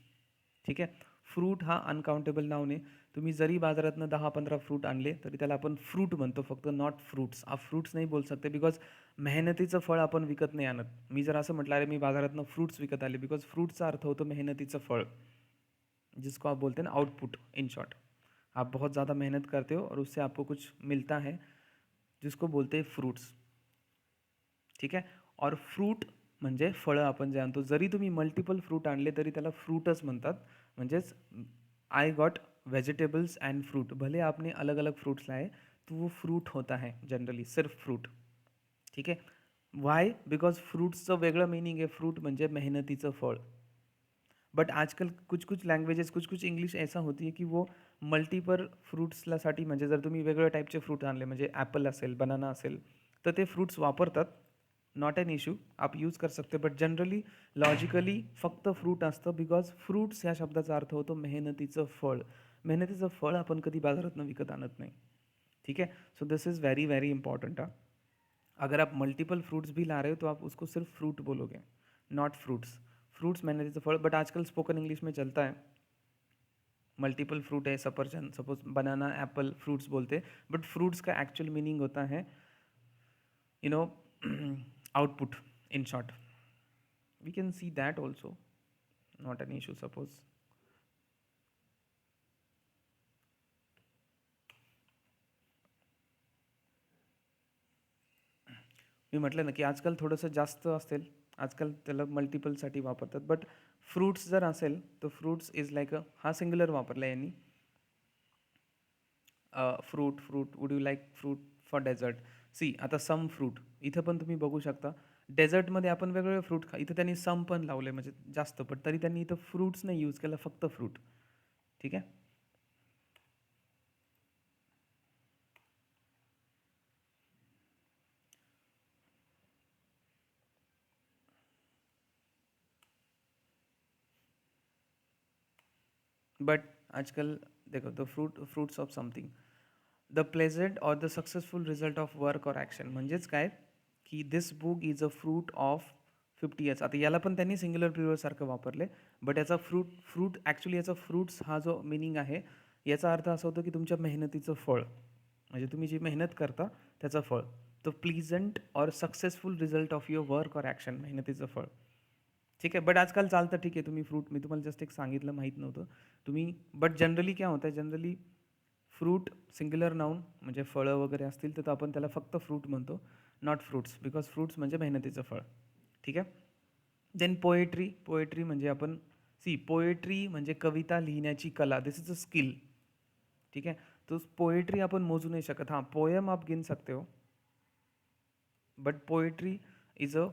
ठीक आहे. फ्रूट हा अनकाउंटेबल नाउन आहे. तुम्ही जरी बाजारातनं 10-15 फ्रूट आणले तरी त्याला आपण फ्रूट म्हणतो, फक्त नॉट फ्रूट्स. आप फ्रूट्स नाही बोल सकते बिकॉज मेहनतीचं फळ आपण विकत नाही आणत. मी जर असं म्हटलं अरे मी बाजारातनं फ्रूट्स विकत आले, बिकॉज फ्रूटचा अर्थ होतो मेहनतीचं फळ, जिसको आप बोलते ना आउटपुट इन शॉर्ट. आप बहुत ज़्यादा मेहनत करते हो और उससे आपको कुछ मिलता है जिसको बोलते हैं फ्रूट्स. ठीक आहे. और फ्रूट म्हणजे फळं आपण जे आणतो, जरी तुम्ही मल्टिपल फ्रूट आणले तरी त्याला फ्रूटच म्हणतात. म्हणजेच I got vegetables end fruit. भले आपने अलग अलग फ्रूट्स लाए तो वो फ्रूट होता है जनरली, सिर्फ फ्रूट. ठीक आहे. वाय? बिकॉज फ्रूट्सचं वेगळं मीनिंग आहे. फ्रूट म्हणजे मेहनतीचं फळ. बट आजकल कुछ कुछ लँग्वेजेस, कुछ कुछ इंग्लिश ऐसा होती है की वो मल्टिपल फ्रूट्सला साठी, म्हणजे जर तुम्ही वेगवेगळ्या टाईपचे फ्रूट आणले, म्हणजे ॲपल असेल, बनाना असेल, तर ते फ्रूट्स वापरतात. नॉट एन इश्यू, आप यूज कर सकते. बट जनरली लॉजिकली फक्त फ्रूट असतं, बिकॉज फ्रूट्स ह्या शब्दाचा अर्थ होतो मेहनतीचं फळ. मेहनतीचं फळ आपण कधी बाजारातनं विकत आणत नाही. ठीक है. So this is very very important. अगर आप मल्टीपल फ्रूट्स भी ला रहे हो तो आप उसको सिर्फ फ्रूट बोलोगे, नॉट फ्रूट्स. फ्रूट्स मेहनतीचं फळ. बट आजकल स्पोकन इंग्लिश में चलता है मल्टीपल फ्रूट है, सफरचंद, सपोज बनाना, एप्पल, फ्रूट्स बोलते. बट फ्रूट्स का एक्चुअल मीनिंग होता है you know output, in short. We can see that also, not an issue. Suppose मी म्हटलं ना की आजकाल थोडंसं जास्त असेल, आजकाल त्याला मल्टिपलसाठी वापरतात. बट फ्रूट्स जर असेल तर फ्रूट्स इज लाईक अ, हा सिंग्युलर वापरला यांनी. Fruit, fruit, would you like fruit for dessert. See आता सम फ्रूट इथं पण तुम्ही बघू शकता. डेझर्टमध्ये आपण वेगवेगळे फ्रूट इथं त्यांनी सम पण लावले, म्हणजे जास्त, पण तरी त्यांनी इथं फ्रूट्स नाही यूज केला, फक्त फ्रूट. ठीक आहे. बट आजकल देखो, the fruits of something, the pleasant और the successful result of work और ॲक्शन. म्हणजेच काय की this book is a fruit of 50 years. आता याला पण त्यांनी सिंग्युलर प्लुरल सारखं वापरले. बट याचा फ्रूट फ्रूट ॲक्च्युली याचा फ्रूट्स हा जो मिनिंग आहे, याचा अर्थ असा होतो की तुमच्या मेहनतीचं फळ, म्हणजे तुम्ही जी मेहनत करता त्याचं फळ. तो प्लीझंट और successful result of your work और ॲक्शन, मेहनतीचं फळ. ठीक आहे. बट आजकाल चालतं, ठीक आहे. तुम्ही फ्रूट, मी तुम्हाला जस्ट एक सांगितलं, माहीत नव्हतं तुम्ही. बट जनरली काय होतं, जनरली फ्रूट सिंग्युलर नाऊन म्हणजे फळं वगैरे असतील तर आपण त्याला फक्त फ्रूट म्हणतो, नॉट फ्रूट्स, बिकॉज फ्रूट्स म्हणजे मेहनतीचं फळ. ठीक आहे. Then poetry. पोएट्री म्हणजे आपण, सी पोएट्री म्हणजे कविता लिहिण्याची कला. दिस इज अ स्किल. ठीक आहे. तो पोएट्री आपण मोजू नाही शकत. हां, पोयम आप गिन सकते हो, but poetry is a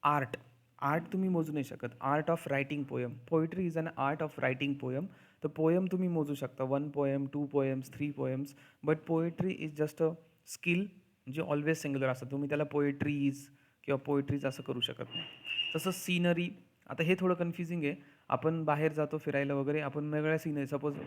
art. Art तुम्ही मोजू नाही शकत. Art of writing poem. Poetry is an art of writing poem. तर पोयम तुम्ही मोजू शकता, 1 poem, 2 poems, 3 poems. But poetry is just a skill जे ऑलवेज सिंग्युलर असतं. तुम्ही त्याला पोएट्रीज किंवा पोएट्रीज असं करू शकत नाही. तसं सीनरी. आता हे थोडं कन्फ्युजिंग आहे. आपण बाहेर जातो फिरायला वगैरे, आपण वेगळ्या सीनरी, सपोज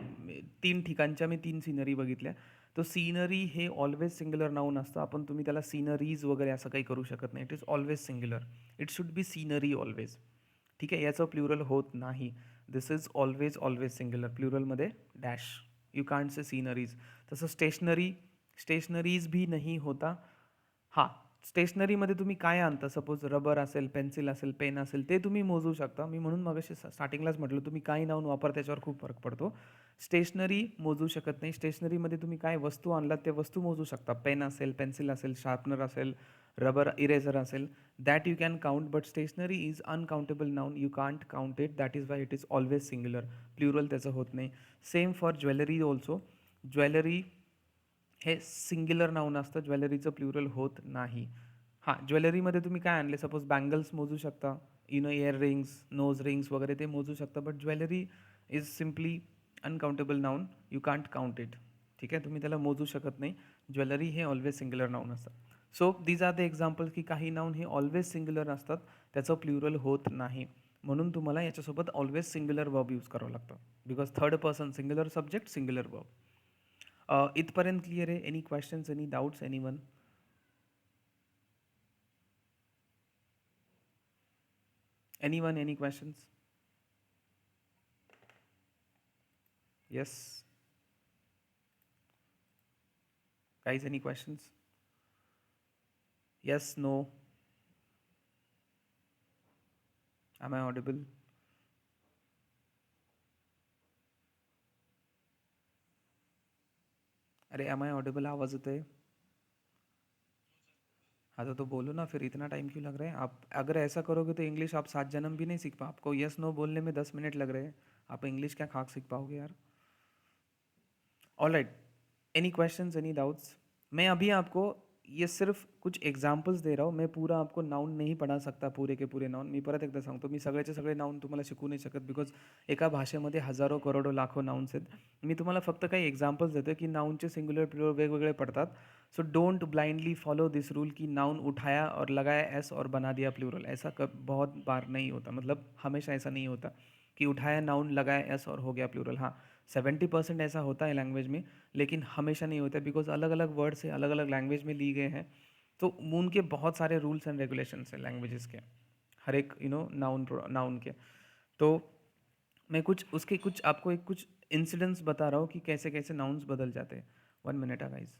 3 ठिकाणच्या मी 3 सीनरी बघितल्या. तो सीनरी हे ऑलवेज सिंग्युलर नाऊन असतं. आपण, तुम्ही त्याला सीनरीज वगैरे असं काही करू शकत नाही. It is always singular. It should be scenery always. ठीक आहे. याचं प्लुरल होत नाही. This is always always singular. प्लुरलमध्ये dash. You can't say sceneries. तसं स्टेशनरी, स्टेशनरीज भी नाही होता. हां, स्टेशनरीमध्ये तुम्ही काय आणता, सपोज रबर असेल, पेन्सिल असेल, पेन असेल, ते तुम्ही मोजू शकता. मी म्हणून मगाशी स्टार्टिंगलाच म्हटलं, तुम्ही काय नाऊन वापर त्याच्यावर खूप फरक पडतो. स्टेशनरी मोजू शकत नाही. स्टेशनरीमध्ये तुम्ही काय वस्तू आणलात ते वस्तू मोजू शकता. पेन असेल, पेन्सिल असेल, शार्पनर असेल, रबर इरेझर असेल, that you can count. But stationery is uncountable noun. You can't count it. That is why it is always singular. Plural त्याचं होत नाही. Same for jewellery also. Jewellery हे singular noun असतं. ज्वेलरीचं plural होत नाही. हां, ज्वेलरीमध्ये तुम्ही काय आणले, सपोज बँगल्स मोजू शकता, इयर रिंग्स, नोज रिंग्स वगैरे ते मोजू शकता. But jewellery is simply uncountable noun. You can't count it. ठीक आहे. तुम्ही त्याला मोजू शकत नाही. ज्वेलरी हे ऑलवेज सिंग्युलर नाऊन असतं. So these are the examples की काही नाऊन हे ऑलवेज सिंग्युलर असतात, त्याचं प्लुरल होत नाही. म्हणून तुम्हाला याच्यासोबत ऑलवेज सिंग्युलर वर्ब यूज करावं लागतं, because third person singular subject, singular verb. इथपर्यंत क्लिअर आहे? Any questions, any doubts, anyone? Anyone, any questions? Yes. Guys, any questions? Yes, no. Am I audible? अरे एम आई ऑडिबल? आवाज़ होता है? हाँ तो बोलो ना, फिर इतना टाइम क्यों लग रहा है? आप अगर ऐसा करोगे तो इंग्लिश आप 7 जन्म भी नहीं सीख पा। आपको यस नो बोलने में 10 मिनट लग रहे हैं, आप इंग्लिश क्या खाक सीख पाओगे यार? All right, any questions, any doubts? मैं अभी आपको ये सिर्फ कुछ एक्झाम्पल्स दे रहा हूँ, मैं पूरा आपको नाउन नाही पडा सकता, पुरे के पुरे नाउन. मी परत एकदा सांगतो, मी सगळेचे सगळे नाउन तुम्हाला शिकवू नाही शकत, बिकॉज एका भाषेमध्ये हजारो करोडो लाखो नाउन्स आहेत. मी तुम्हाला फक्त काही एक्झाम्पल्स देतो की नाउनचे सिंग्युलर प्लुरल वेगवेगळे पडतात. So don't blindly follow this rule कि नाउन उठाया और लगाया एस और बना दिया प्लूरल. ऐसा बहुत बार नहीं होता, मतलब हमेशा ऐसा नहीं होता कि उठाया नाउन लगाया एस और हो गया प्लूरल. हाँ, 70% ऐसा होता है लैंग्वेज में, लेकिन हमेशा नहीं होता, बिकॉज अलग अलग वर्ड्स है, अलग अलग लैंग्वेज में ली गए हैं. तो उनके बहुत सारे रूल्स एंड रेगुलेशंस हैं लैंग्वेजेस के, हर एक नाउन नाउन के. तो मैं कुछ उसके कुछ आपको एक कुछ इंसिडेंट्स बता रहा हूँ कि कैसे कैसे नाउन्स बदल जाते हैं. 1 मिनट है गाइज.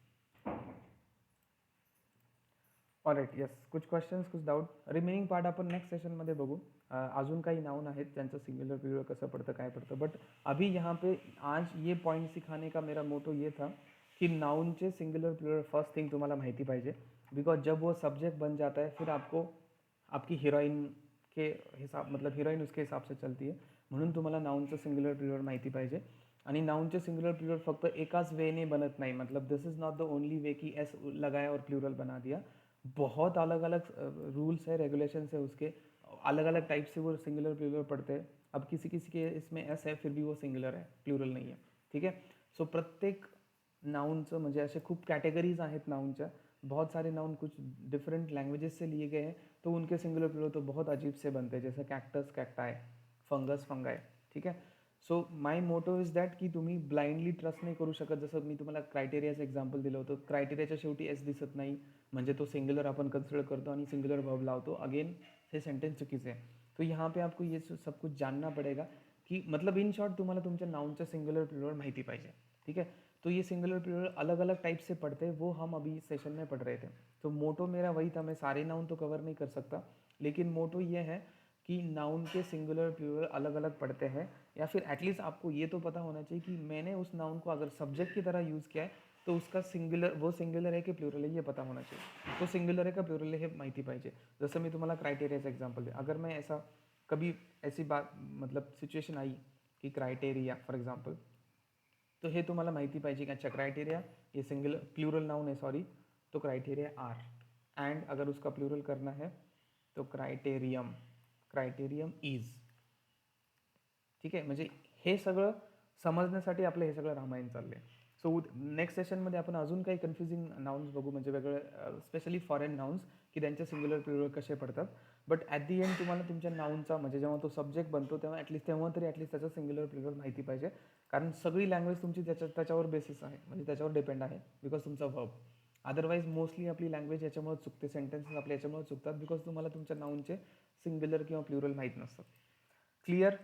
All right, yes. कुछ क्वेश्चन्स, कुछ डाऊट. रिमेनिंग पार्ट आपण नेक्स्ट सेशनमध्ये बघू. अजून काही नाउन आहेत ज्यांचं सिंग्युलर प्लुरल कसं पडतं, काय पडतं. बट अभी यहाँ पे आज ये पॉइंट सिखाने का मेरा मोटो ये था कि नाउनचे सिंग्युलर प्लुरल फर्स्ट थिंग तुम्हाला माहिती पाहिजे. बिकॉज जब वो सब्जेक्ट बन जाता है फिर आपको आपकी हीरोइन के हिसाब, मतलब हीरोइन उसके हिसाब से चलती है. म्हणून तुम्हाला नाउनचं सिंग्युलर प्लुरल माहिती पाहिजे. आणि नाउनचे सिंग्युलर प्लुरल फक्त एकाच वेने बनत नाही. मतलब this is not the only way कि एस लगाया और प्लुरल बना दिया. बहुत अलग अलग रूल्स है, रेगुलेशंस है उसके. अलग अलग टाइप से वो सिंगुलर प्लूरल पढ़ते हैं. अब किसी किसी के इसमें एस है फिर भी वो सिंगुलर है, प्लुरल नाही आहे. ठीक है. सो प्रत्येक नाउनचं म्हणजे असे खूप कॅटेगरीज आहेत नाउनच्या. बहुत सारे नाउन कुछ डिफरेंट लैंग्वेजेस से लिए गए हैं, तो उनके सिंगुलर प्लूरल तो बहुत अजीब से बनते हैं, जैसे कैक्टस कैक्टाय, फंगस फंगाय. ठीक है. So my motto is that की तुम्ही ब्लाइंडली ट्रस्ट नाही करू शकत. जसं मी तुम्हाला क्रायटेरियाचं एक्झाम्पल दिलं होतं, क्रायटेरियाच्या शेवटी एस दिसत नाही म्हणजे तो सिंगुलर आपण कन्सिडर करतो आणि सिंगुलर वर्ब लावतो. अगेन हे सेंटेंस चुकीचं है. तो यहाँ पे आपको ये सब कुछ जानना पड़ेगा कि मतलब इन शॉर्ट तुम्हाला तुमच्या नाउनचं सिंगुलर प्लुरल माहिती पाहिजे. ठीक है. तो ये सिंगुलर प्लुरल अलग अलग टाइप से पढ़ते हैं, वो हम अभी सेशन में पढ़ रहे थे. तो मोटो मेरा वही था, मैं सारे नाउन तो कवर नहीं कर सकता, लेकिन मोटो ये है कि नाउन के सिंगुलर प्लुरल अलग अलग पढ़ते हैं. या फिर एटलीस्ट आपको ये तो पता होना चाहिए कि मैंने उस नाउन को अगर सब्जेक्ट की तरह यूज़ किया है तो उसका सिंगुलर, वो सिंगुलर है कि प्लुरल है ये पता होना चाहिए. तो सिंगुलर है का प्लुरल है हे माहिती पाहिजे. जसं मी तुम्हाला क्रायटेरियाचं एक्झाम्पल दे, अगर मैं ऐसा कभी ऐसी बात मतलब सिच्युएशन आई कि क्राइटेरिया फॉर एग्जाम्पल, तो हे तुम्हाला माहिती पाहिजे कि अच्छा क्राइटेरिया ये सिंगुलर प्लूरल नाउन है, सॉरी, तो क्राइटेरिया आर. एंड अगर उसका प्लूरल करना है तो क्राइटेरियम, क्राइटेरियम इज. ठीक आहे. म्हणजे हे सगळं समजण्यासाठी आपलं हे सगळं रामायण चाललंय. सो नेक्स्ट सेशनमध्ये आपण अजून काही कन्फ्युजिंग नाउन्स बघू, म्हणजे वेगळं स्पेशली फॉरेन नाउन्स की त्यांचे सिंग्युलर प्लुरल कसे पडतात. बट ॲट दी एंड तुम्हाला तुमच्या नाउनचा म्हणजे जेव्हा तो सब्जेक्ट बनतो तेव्हा तेव्हा तरी ॲटलीस्ट त्याचं सिंग्युलर प्लुरल माहिती पाहिजे. कारण सगळी लँग्वेज तुमची त्याच्यावर बेसिस आहे, म्हणजे त्याच्यावर डिपेंड आहे, बिकॉज तुमचा वर्ब. अदरवाईज मोस्टली आपली लँग्वेज याच्यामुळे चुकते, सेंटेन्सेस आपल्या याच्यामुळे चुकतात, बिकॉज तुम्हाला तुमच्या नाउनचे सिंग्युलर किंवा प्लुरल माहीत नसतात. क्लिअर.